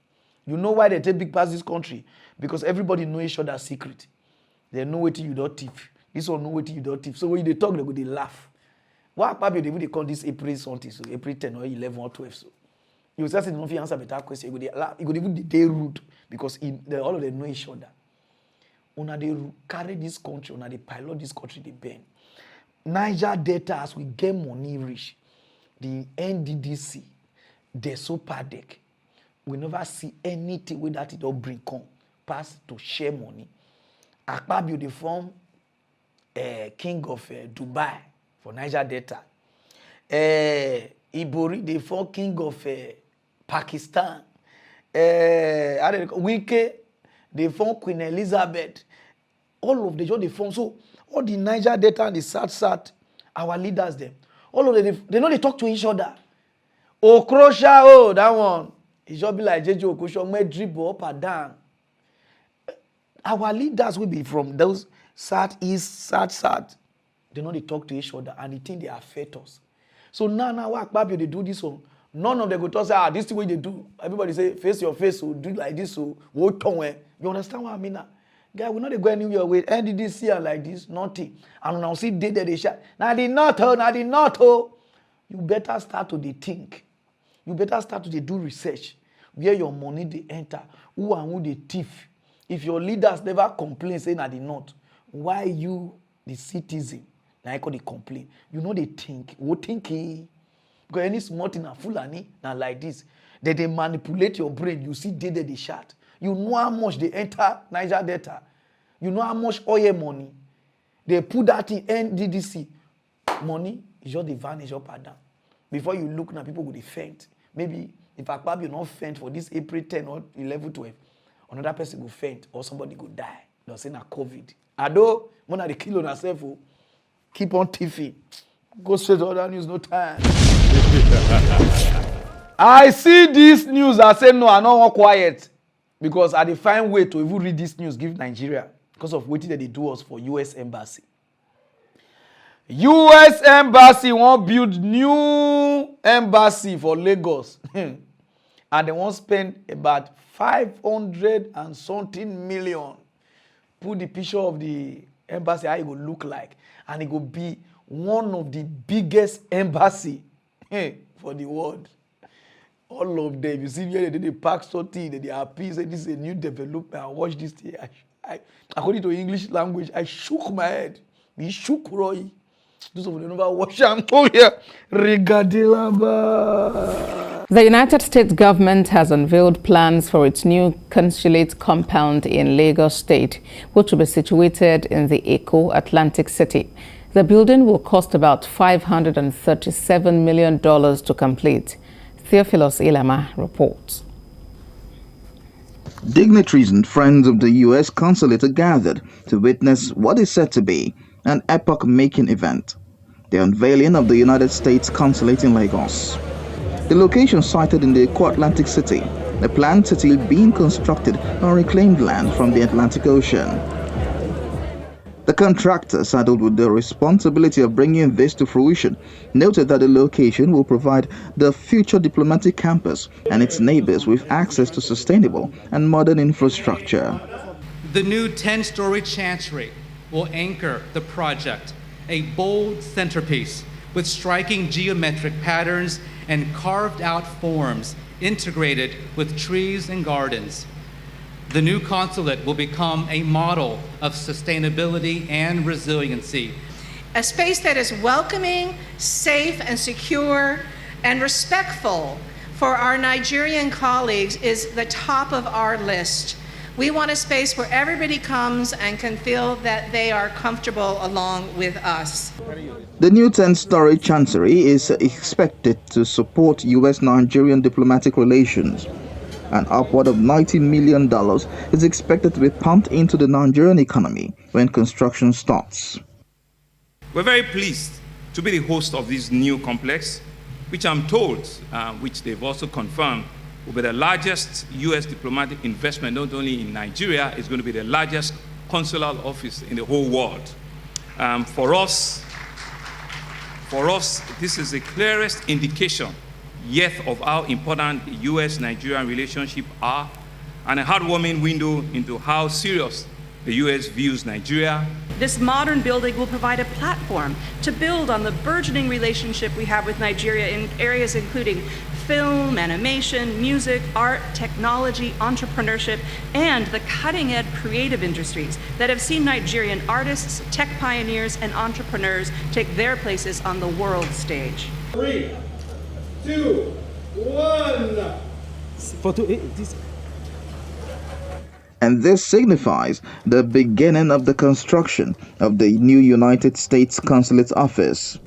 S4: You know why they take big past this country? Because everybody know each other's secret. They know what you don't tip. This one know what you don't tip. So when they talk, they laugh. Why probably they call this April something, so April 10 or 11 or 12. So you just say don't answer better question. You go even they rude because all of them know each other. Una they carry this country, una they pilot this country, they bend. Niger Delta, as we get money rich, the NDDC, the super deck, we never see anything with that it don't bring come pass to share money. Akpabio the form king of Dubai for Niger Delta. Ibori the form king of Pakistan. Wike the form Queen Elizabeth. All of the job they form. So all the Niger Delta and the South, our leaders them. All of them, they know they talk to each other. Okrosha, oh, that one. It just be like JJ Okrosha, may dribble up and down. Our leaders will be from those Southeast, South. They know they talk to each other and they think they affect us. So now, what they do this one. None of them go to say, this is the way they do. Everybody say, face your face, so do like this, so what tongue. You understand what I mean now? Guy, we're not going anywhere with NDDC and like this, nothing. And now see they shot. Now they not oh. You better start to think. You better start to do research. Where your money they enter, who and who they thief. If your leaders never complain, say they not, why you, the citizen, now they complain? You know they think. What thinking? Because any small thing na fulani, now like this. They manipulate your brain. You see they shot. You know how much they enter Niger Delta. You know how much oil money. They put that in NDDC. Money is just the vanish up and down. Before you look now, people will faint. Maybe if Akpabio not faint for this April 10 or 11, 12, another person will faint or somebody will die. They'll say na COVID. Ado, when they kill on yourself, keep on TV. Go straight to other news, no time. I see this news, I say no, I don't want quiet. Because I find way to even read this news, give Nigeria, because of what they do us for U.S. Embassy. US embassy won't build new embassy for Lagos. And they won't spend about 500 and something million. Put the picture of the embassy, how it will look like. And it will be one of the biggest embassy for the world. All of them. You see where they did the park sorting, they are happy, say this is a new development. I watch this thing. According to English language, I shook my head. We shook Roy. Those of you never watch them. Oh yeah. Regadilaba.
S8: The United States government has unveiled plans for its new consulate compound in Lagos State, which will be situated in the Eco-Atlantic City. The building will cost about $537 million to complete. Theophilus Ilama reports.
S10: Dignitaries and friends of the U.S. consulate are gathered to witness what is said to be an epoch-making event, the unveiling of the United States consulate in Lagos. The location sited in the Eco-Atlantic City, a planned city being constructed on reclaimed land from the Atlantic Ocean. The contractor, saddled with the responsibility of bringing this to fruition, noted that the location will provide the future diplomatic campus and its neighbors with access to sustainable and modern infrastructure.
S11: The new 10-story chancery will anchor the project, a bold centerpiece with striking geometric patterns and carved-out forms integrated with trees and gardens. The new consulate will become a model of sustainability and resiliency.
S12: A space that is welcoming, safe, and secure, and respectful for our Nigerian colleagues is the top of our list. We want a space where everybody comes and can feel that they are comfortable along with us.
S10: The new 10-story chancery is expected to support U.S.-Nigerian diplomatic relations. An upward of $90 million is expected to be pumped into the Nigerian economy when construction starts.
S25: We're very pleased to be the host of this new complex, which I'm told, which they've also confirmed, will be the largest U.S. diplomatic investment, not only in Nigeria, it's going to be the largest consular office in the whole world. For us, this is the clearest indication yet of how important the U.S.-Nigerian relationship are, and a heartwarming window into how serious the U.S. views Nigeria.
S26: This modern building will provide a platform to build on the burgeoning relationship we have with Nigeria in areas including film, animation, music, art, technology, entrepreneurship, and the cutting-edge creative industries that have seen Nigerian artists, tech pioneers, and entrepreneurs take their places on the world stage.
S27: 3, 2, 1.
S10: And this signifies the beginning of the construction of the new United States Consulate office.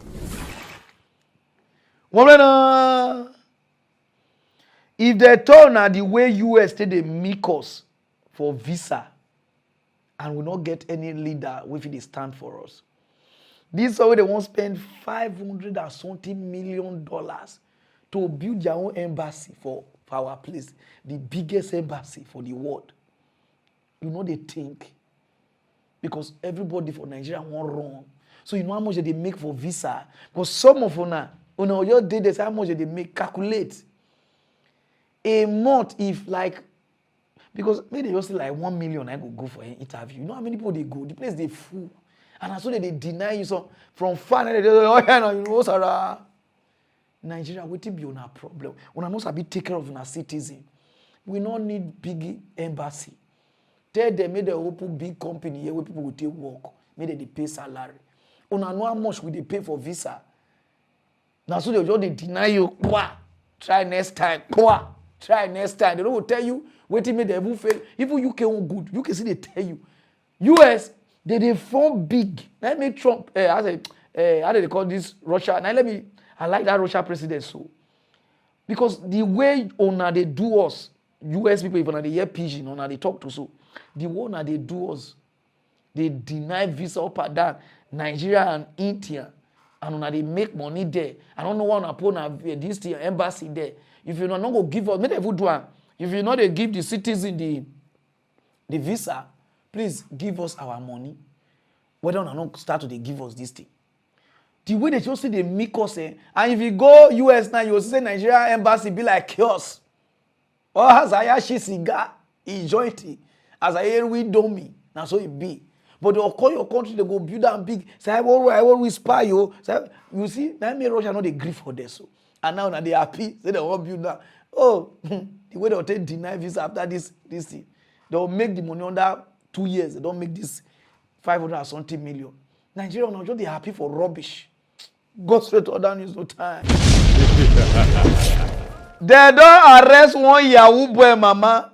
S4: If they turn at the way US they make us for visa and will not get any leader with they stand for us. This is why they won't spend $500 and something million to build their own embassy for our place, the biggest embassy for the world. You know they think, because everybody for Nigeria won't run. So you know how much they make for visa. Because some of una your did this, how much they make, calculate. A month, if like, because maybe they just say like 1 million I go for an interview. You know how many people they go? The place they full. And as soon as they deny you some from far, they say, oh yeah, no, you know, Sarah. Nigeria, what be on our problem? We must be take care of our citizen. We don't need big embassy. Tell them, make they open big company here where people will take work. Make they pay salary. We know how much will they pay for visa. Now so they deny you. Try next time. Try next time. They don't tell you wait till make the even fail. Even UK won't good. UK see they tell you. US they form big. Let me Trump. How do they call this Russia? Now I like that Russia president so. Because the way they do us, US people even they hear pidgin, they talk to so. The one they do us, they deny visa up and down. Nigeria and India, and they make money there. I don't know what upon this embassy there. If you not go give us, make them do it. If you know they give the citizen the visa, please give us our money. Whether or not start to they give us this thing. The way they just say they make us, and if you go US now, you will say Nigeria embassy be like chaos. Or as I actually cigar, he joint it. As I hear we do me, now so it be. But they'll call your country, they go build them big. Say, I will spy you. Say, you see, now me Russia know they grieve for this. So. And now they happy, say they won't build that. Oh, the way they'll take deny visa after this thing. They'll make the money under 2 years. They don't make this 500 and something million. Nigeria now just they happy for rubbish. Go straight to other news, no time. They don't arrest one Yahoo boy, mama,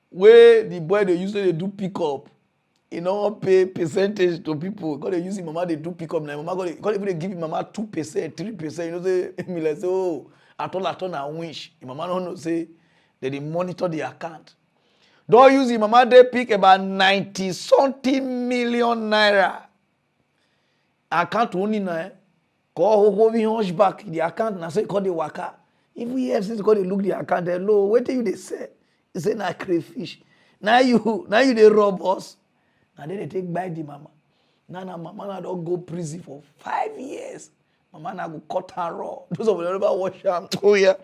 S4: where the boy they usually do pick up. You know, pay percentage to people. Because they use him, mama, they do pick up. Now, mama, because if they give him mama 2%, 3%, you know, say, me like say, oh, at all, I wish. Your mama don't know, say, they monitor the account. Don't use him, mama, they pick about 90-something million naira. Account only now, call who hunchback the account, now say, call the waka. If we have since call they look the account, they low, what do you they say? They say, na crayfish. Now you they rob us. And then they take back the mama. Now mama na don't go prison for 5 years. Mama na go cut her raw. Those of them never wash her. Oh yeah.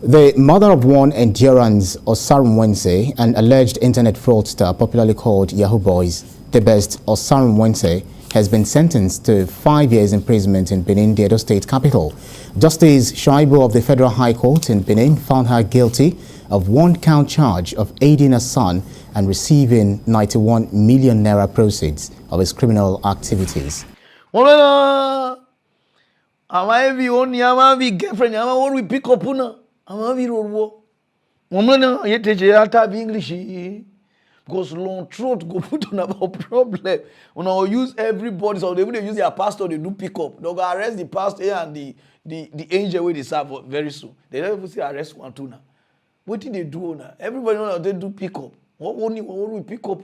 S9: The mother of one Endurance Osarum Wense, an alleged internet fraudster popularly called Yahoo Boys, the best Osarum Wense, has been sentenced to 5 years imprisonment in Benin, the Edo State capital. Justice Shaibu of the Federal High Court in Benin found her guilty of one-count charge of aiding her son and receiving 91 million naira proceeds of his criminal activities.
S4: Am I the only girlfriend? Am I what we pick up on? Am I the road? Woman, you teach you how to English because long throat go put on about problem. When I use everybody, so they will use their pastor, they do pick up. They'll go arrest the pastor and the angel where they serve very soon. They don't even say arrest one too now. What did they do now? Everybody know that they do pick up. What we pick up?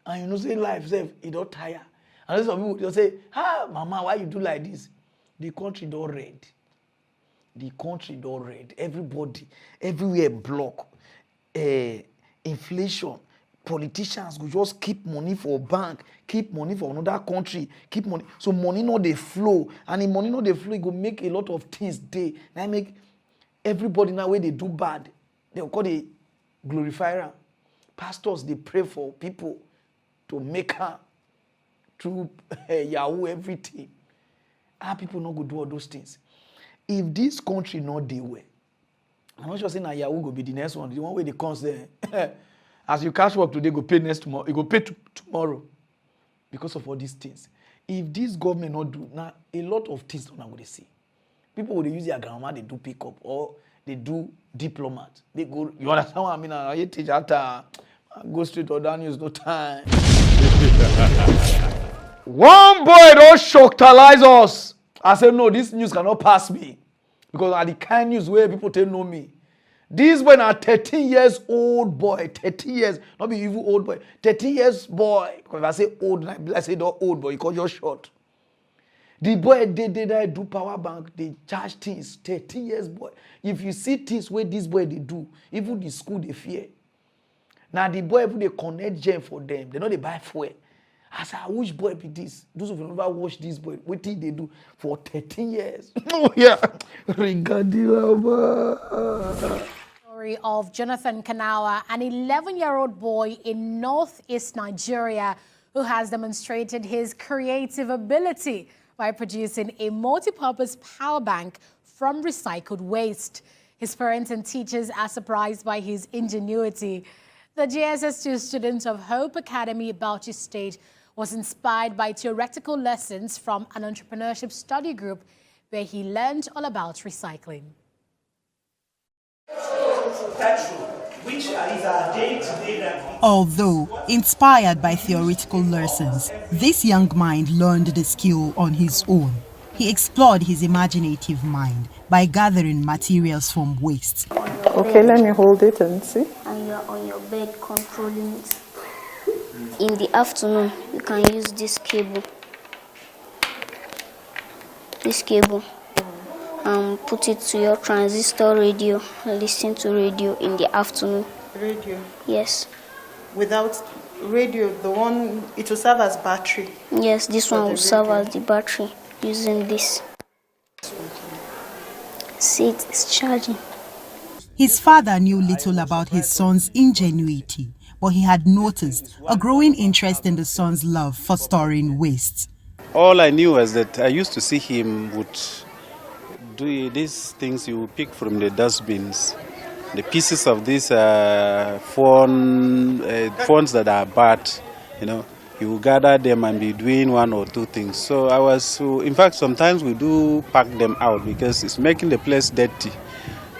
S4: And you know, say life, say it don't tire. And some people they'll say, mama, why you do like this? The country don't red. The country don't red. Everybody, everywhere block. Inflation. Politicians go just keep money for bank, keep money for another country, keep money. So money not they flow. And if money not they flow, it go make a lot of things day. Now make everybody now where they do bad. They call the glorifier. Pastors, they pray for people to make her through Yahoo, everything. Our people not go do all those things. If this country not do well, I'm not sure saying that Yahoo go be the next one. The one where they comes there. As you cash work today, go pay next tomorrow. You go pay tomorrow because of all these things. If this government not do, now a lot of things don't going to see. People will use their grandma, they do pick up, or they do diplomat. They go, you understand what I mean? I teach after go straight or down, use no time. One boy don't shocktalize us. I said, no, this news cannot pass me. Because are the kind news where people tell know me. This boy now 13 years old boy, 13 years, not be even old boy, 13 years boy. Because if I say old, I say not old boy, because you're short. The boy, they do power bank, they charge things, 13 years boy. If you see things where this boy they do, even the school they fear. Now the boy, if they connect gem for them, they know they buy fuel. I said, which boy be this? Those who never watch this boy, what did they do for 13 years? Oh yeah.
S13: Story of Jonathan Kanawa, an 11-year-old boy in northeast Nigeria who has demonstrated his creative ability by producing a multi-purpose power bank from recycled waste. His parents and teachers are surprised by his ingenuity. The GSS2 student of Hope Academy, Bauchi State, was inspired by theoretical lessons from an entrepreneurship study group where he learned all about recycling.
S14: Although inspired by theoretical lessons, this young mind learned the skill on his own. He explored his imaginative mind by gathering materials from waste.
S15: Okay, let me hold it and see.
S16: And you're on your bed controlling it. In the afternoon, you can use this cable. And put it to your transistor radio and listen to radio in the afternoon.
S15: Radio?
S16: Yes.
S15: Without radio, the one, it will serve as battery?
S16: Yes, this one will serve as the battery using this. See, it's charging.
S14: His father knew little about his son's ingenuity, but he had noticed a growing interest in the son's love for storing waste.
S1: All I knew was that I used to see him would do these things you pick from the dustbins. The pieces of these phones that are bad, you gather them and be doing one or two things. So in fact, sometimes we do pack them out because it's making the place dirty.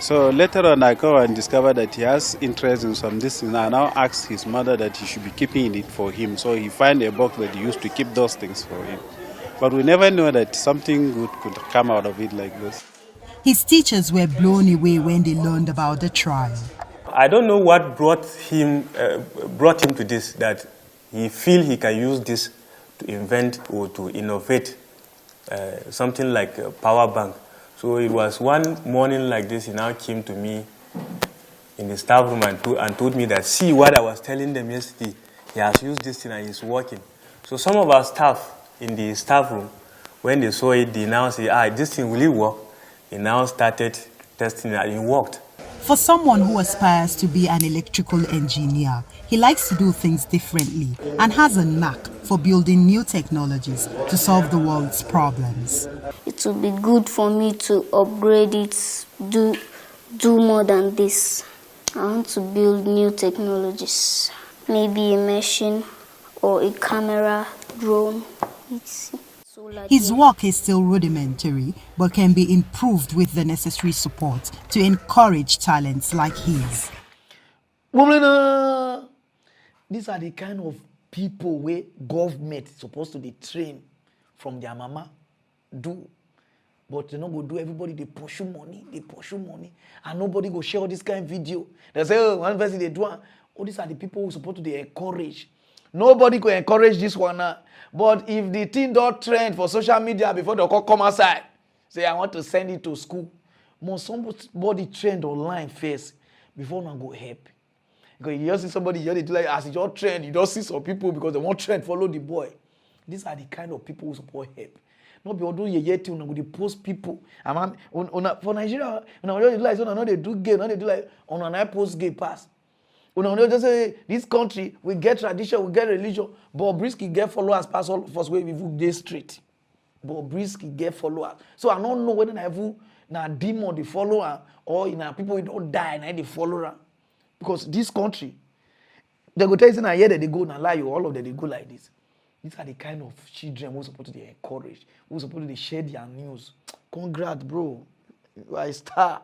S1: So later on, I go and discover that he has interest in some this thing. I now asked his mother that he should be keeping it for him. So he find a box that he used to keep those things for him. But we never knew that something good could come out of it like this.
S14: His teachers were blown away when they learned about the trial.
S2: I don't know what brought him to this, that he feel he can use this to invent or to innovate something like a power bank. So it was one morning like this, he now came to me in the staff room and told me that, see what I was telling them yesterday, he has used this thing and it's working. So some of our staff in the staff room, when they saw it, they now say, this thing will it work? He now started testing it and it worked.
S14: For someone who aspires to be an electrical engineer, he likes to do things differently and has a knack for building new technologies to solve the world's problems.
S16: It will be good for me to upgrade it, do more than this. I want to build new technologies, maybe a machine or a camera, drone.
S14: His work is still rudimentary, but can be improved with the necessary support to encourage talents like his.
S4: Woman, these are the kind of people where government is supposed to be trained from their mama do. But they don't go do, everybody, they pursue money, and nobody go share all this kind of video. They say, one person they do, these are the people who are supposed to be encouraged. Nobody can encourage this one now. But if the thing don't trend for social media before they come outside, say I want to send it to school, must somebody trend online first before one go help. Because you just see somebody here, they do like as it just trend, you don't see some people because they want trend follow the boy. These are the kind of people who support help. Not be although you yet you go post people. For Nigeria, they do gay, they do like on an post gay pass. Just say this country we get tradition, we get religion, but Bobrisky get followers pass all of us where we go straight. Bobrisky get followers. So I don't know whether I have na demon the follower or people who don't die and they follower. Because this country, they go tell you here that they go and lie you, all of them they go like this. These are the kind of children who are supposed to be encouraged, who are supposed to share their news. Congrats, bro. You are a star.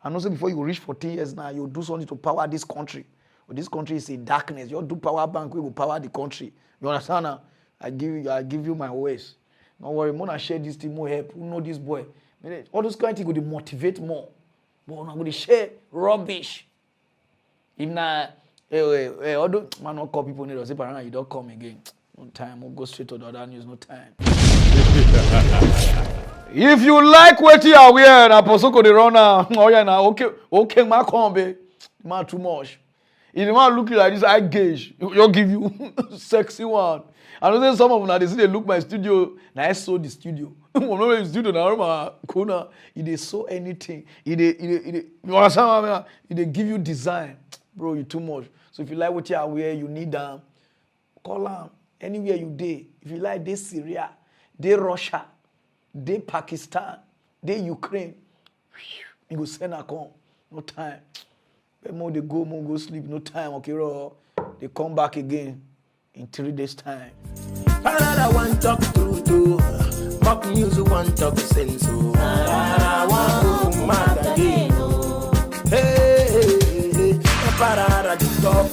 S4: And also before you reach 40 years now, you do something to power this country. But this country is in darkness. You do power bank, we will power the country. You understand now? I give you my ways. Don't worry, I'm gonna share this thing, more help. Who know this boy? All those kind of things will motivate more. But I'm going to share rubbish. If not, although man not call people need to say, Pararan, you don't come again. No time. We'll go straight to the other news. No time. If you like what you are wearing, I post the runner. Oh yeah, now okay, man, come be. Man, too much. If the man look like this, I gauge. You'll give you sexy one. I know some of them they see they look my studio. Now I saw the studio. When studio now my corner, if they saw anything, if you understand? If they give you design, bro, you too much. So if you like what you are wearing, you need them. Call them anywhere you day. If you like this Syria, they Russia, they Pakistan, they Ukraine, you go send a come. No time. More they go sleep. No time. Okay, they come back again in 3 days' time.
S17: Pararan want talk true. Mock news want talk sense. Pararan want go mad again. Hey, Pararan the talk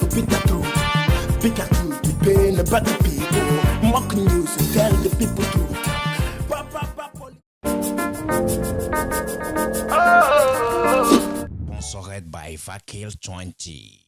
S17: bitter truth, the pain about the people. Mock news tell the people truth.
S18: Sponsored by FEC 20.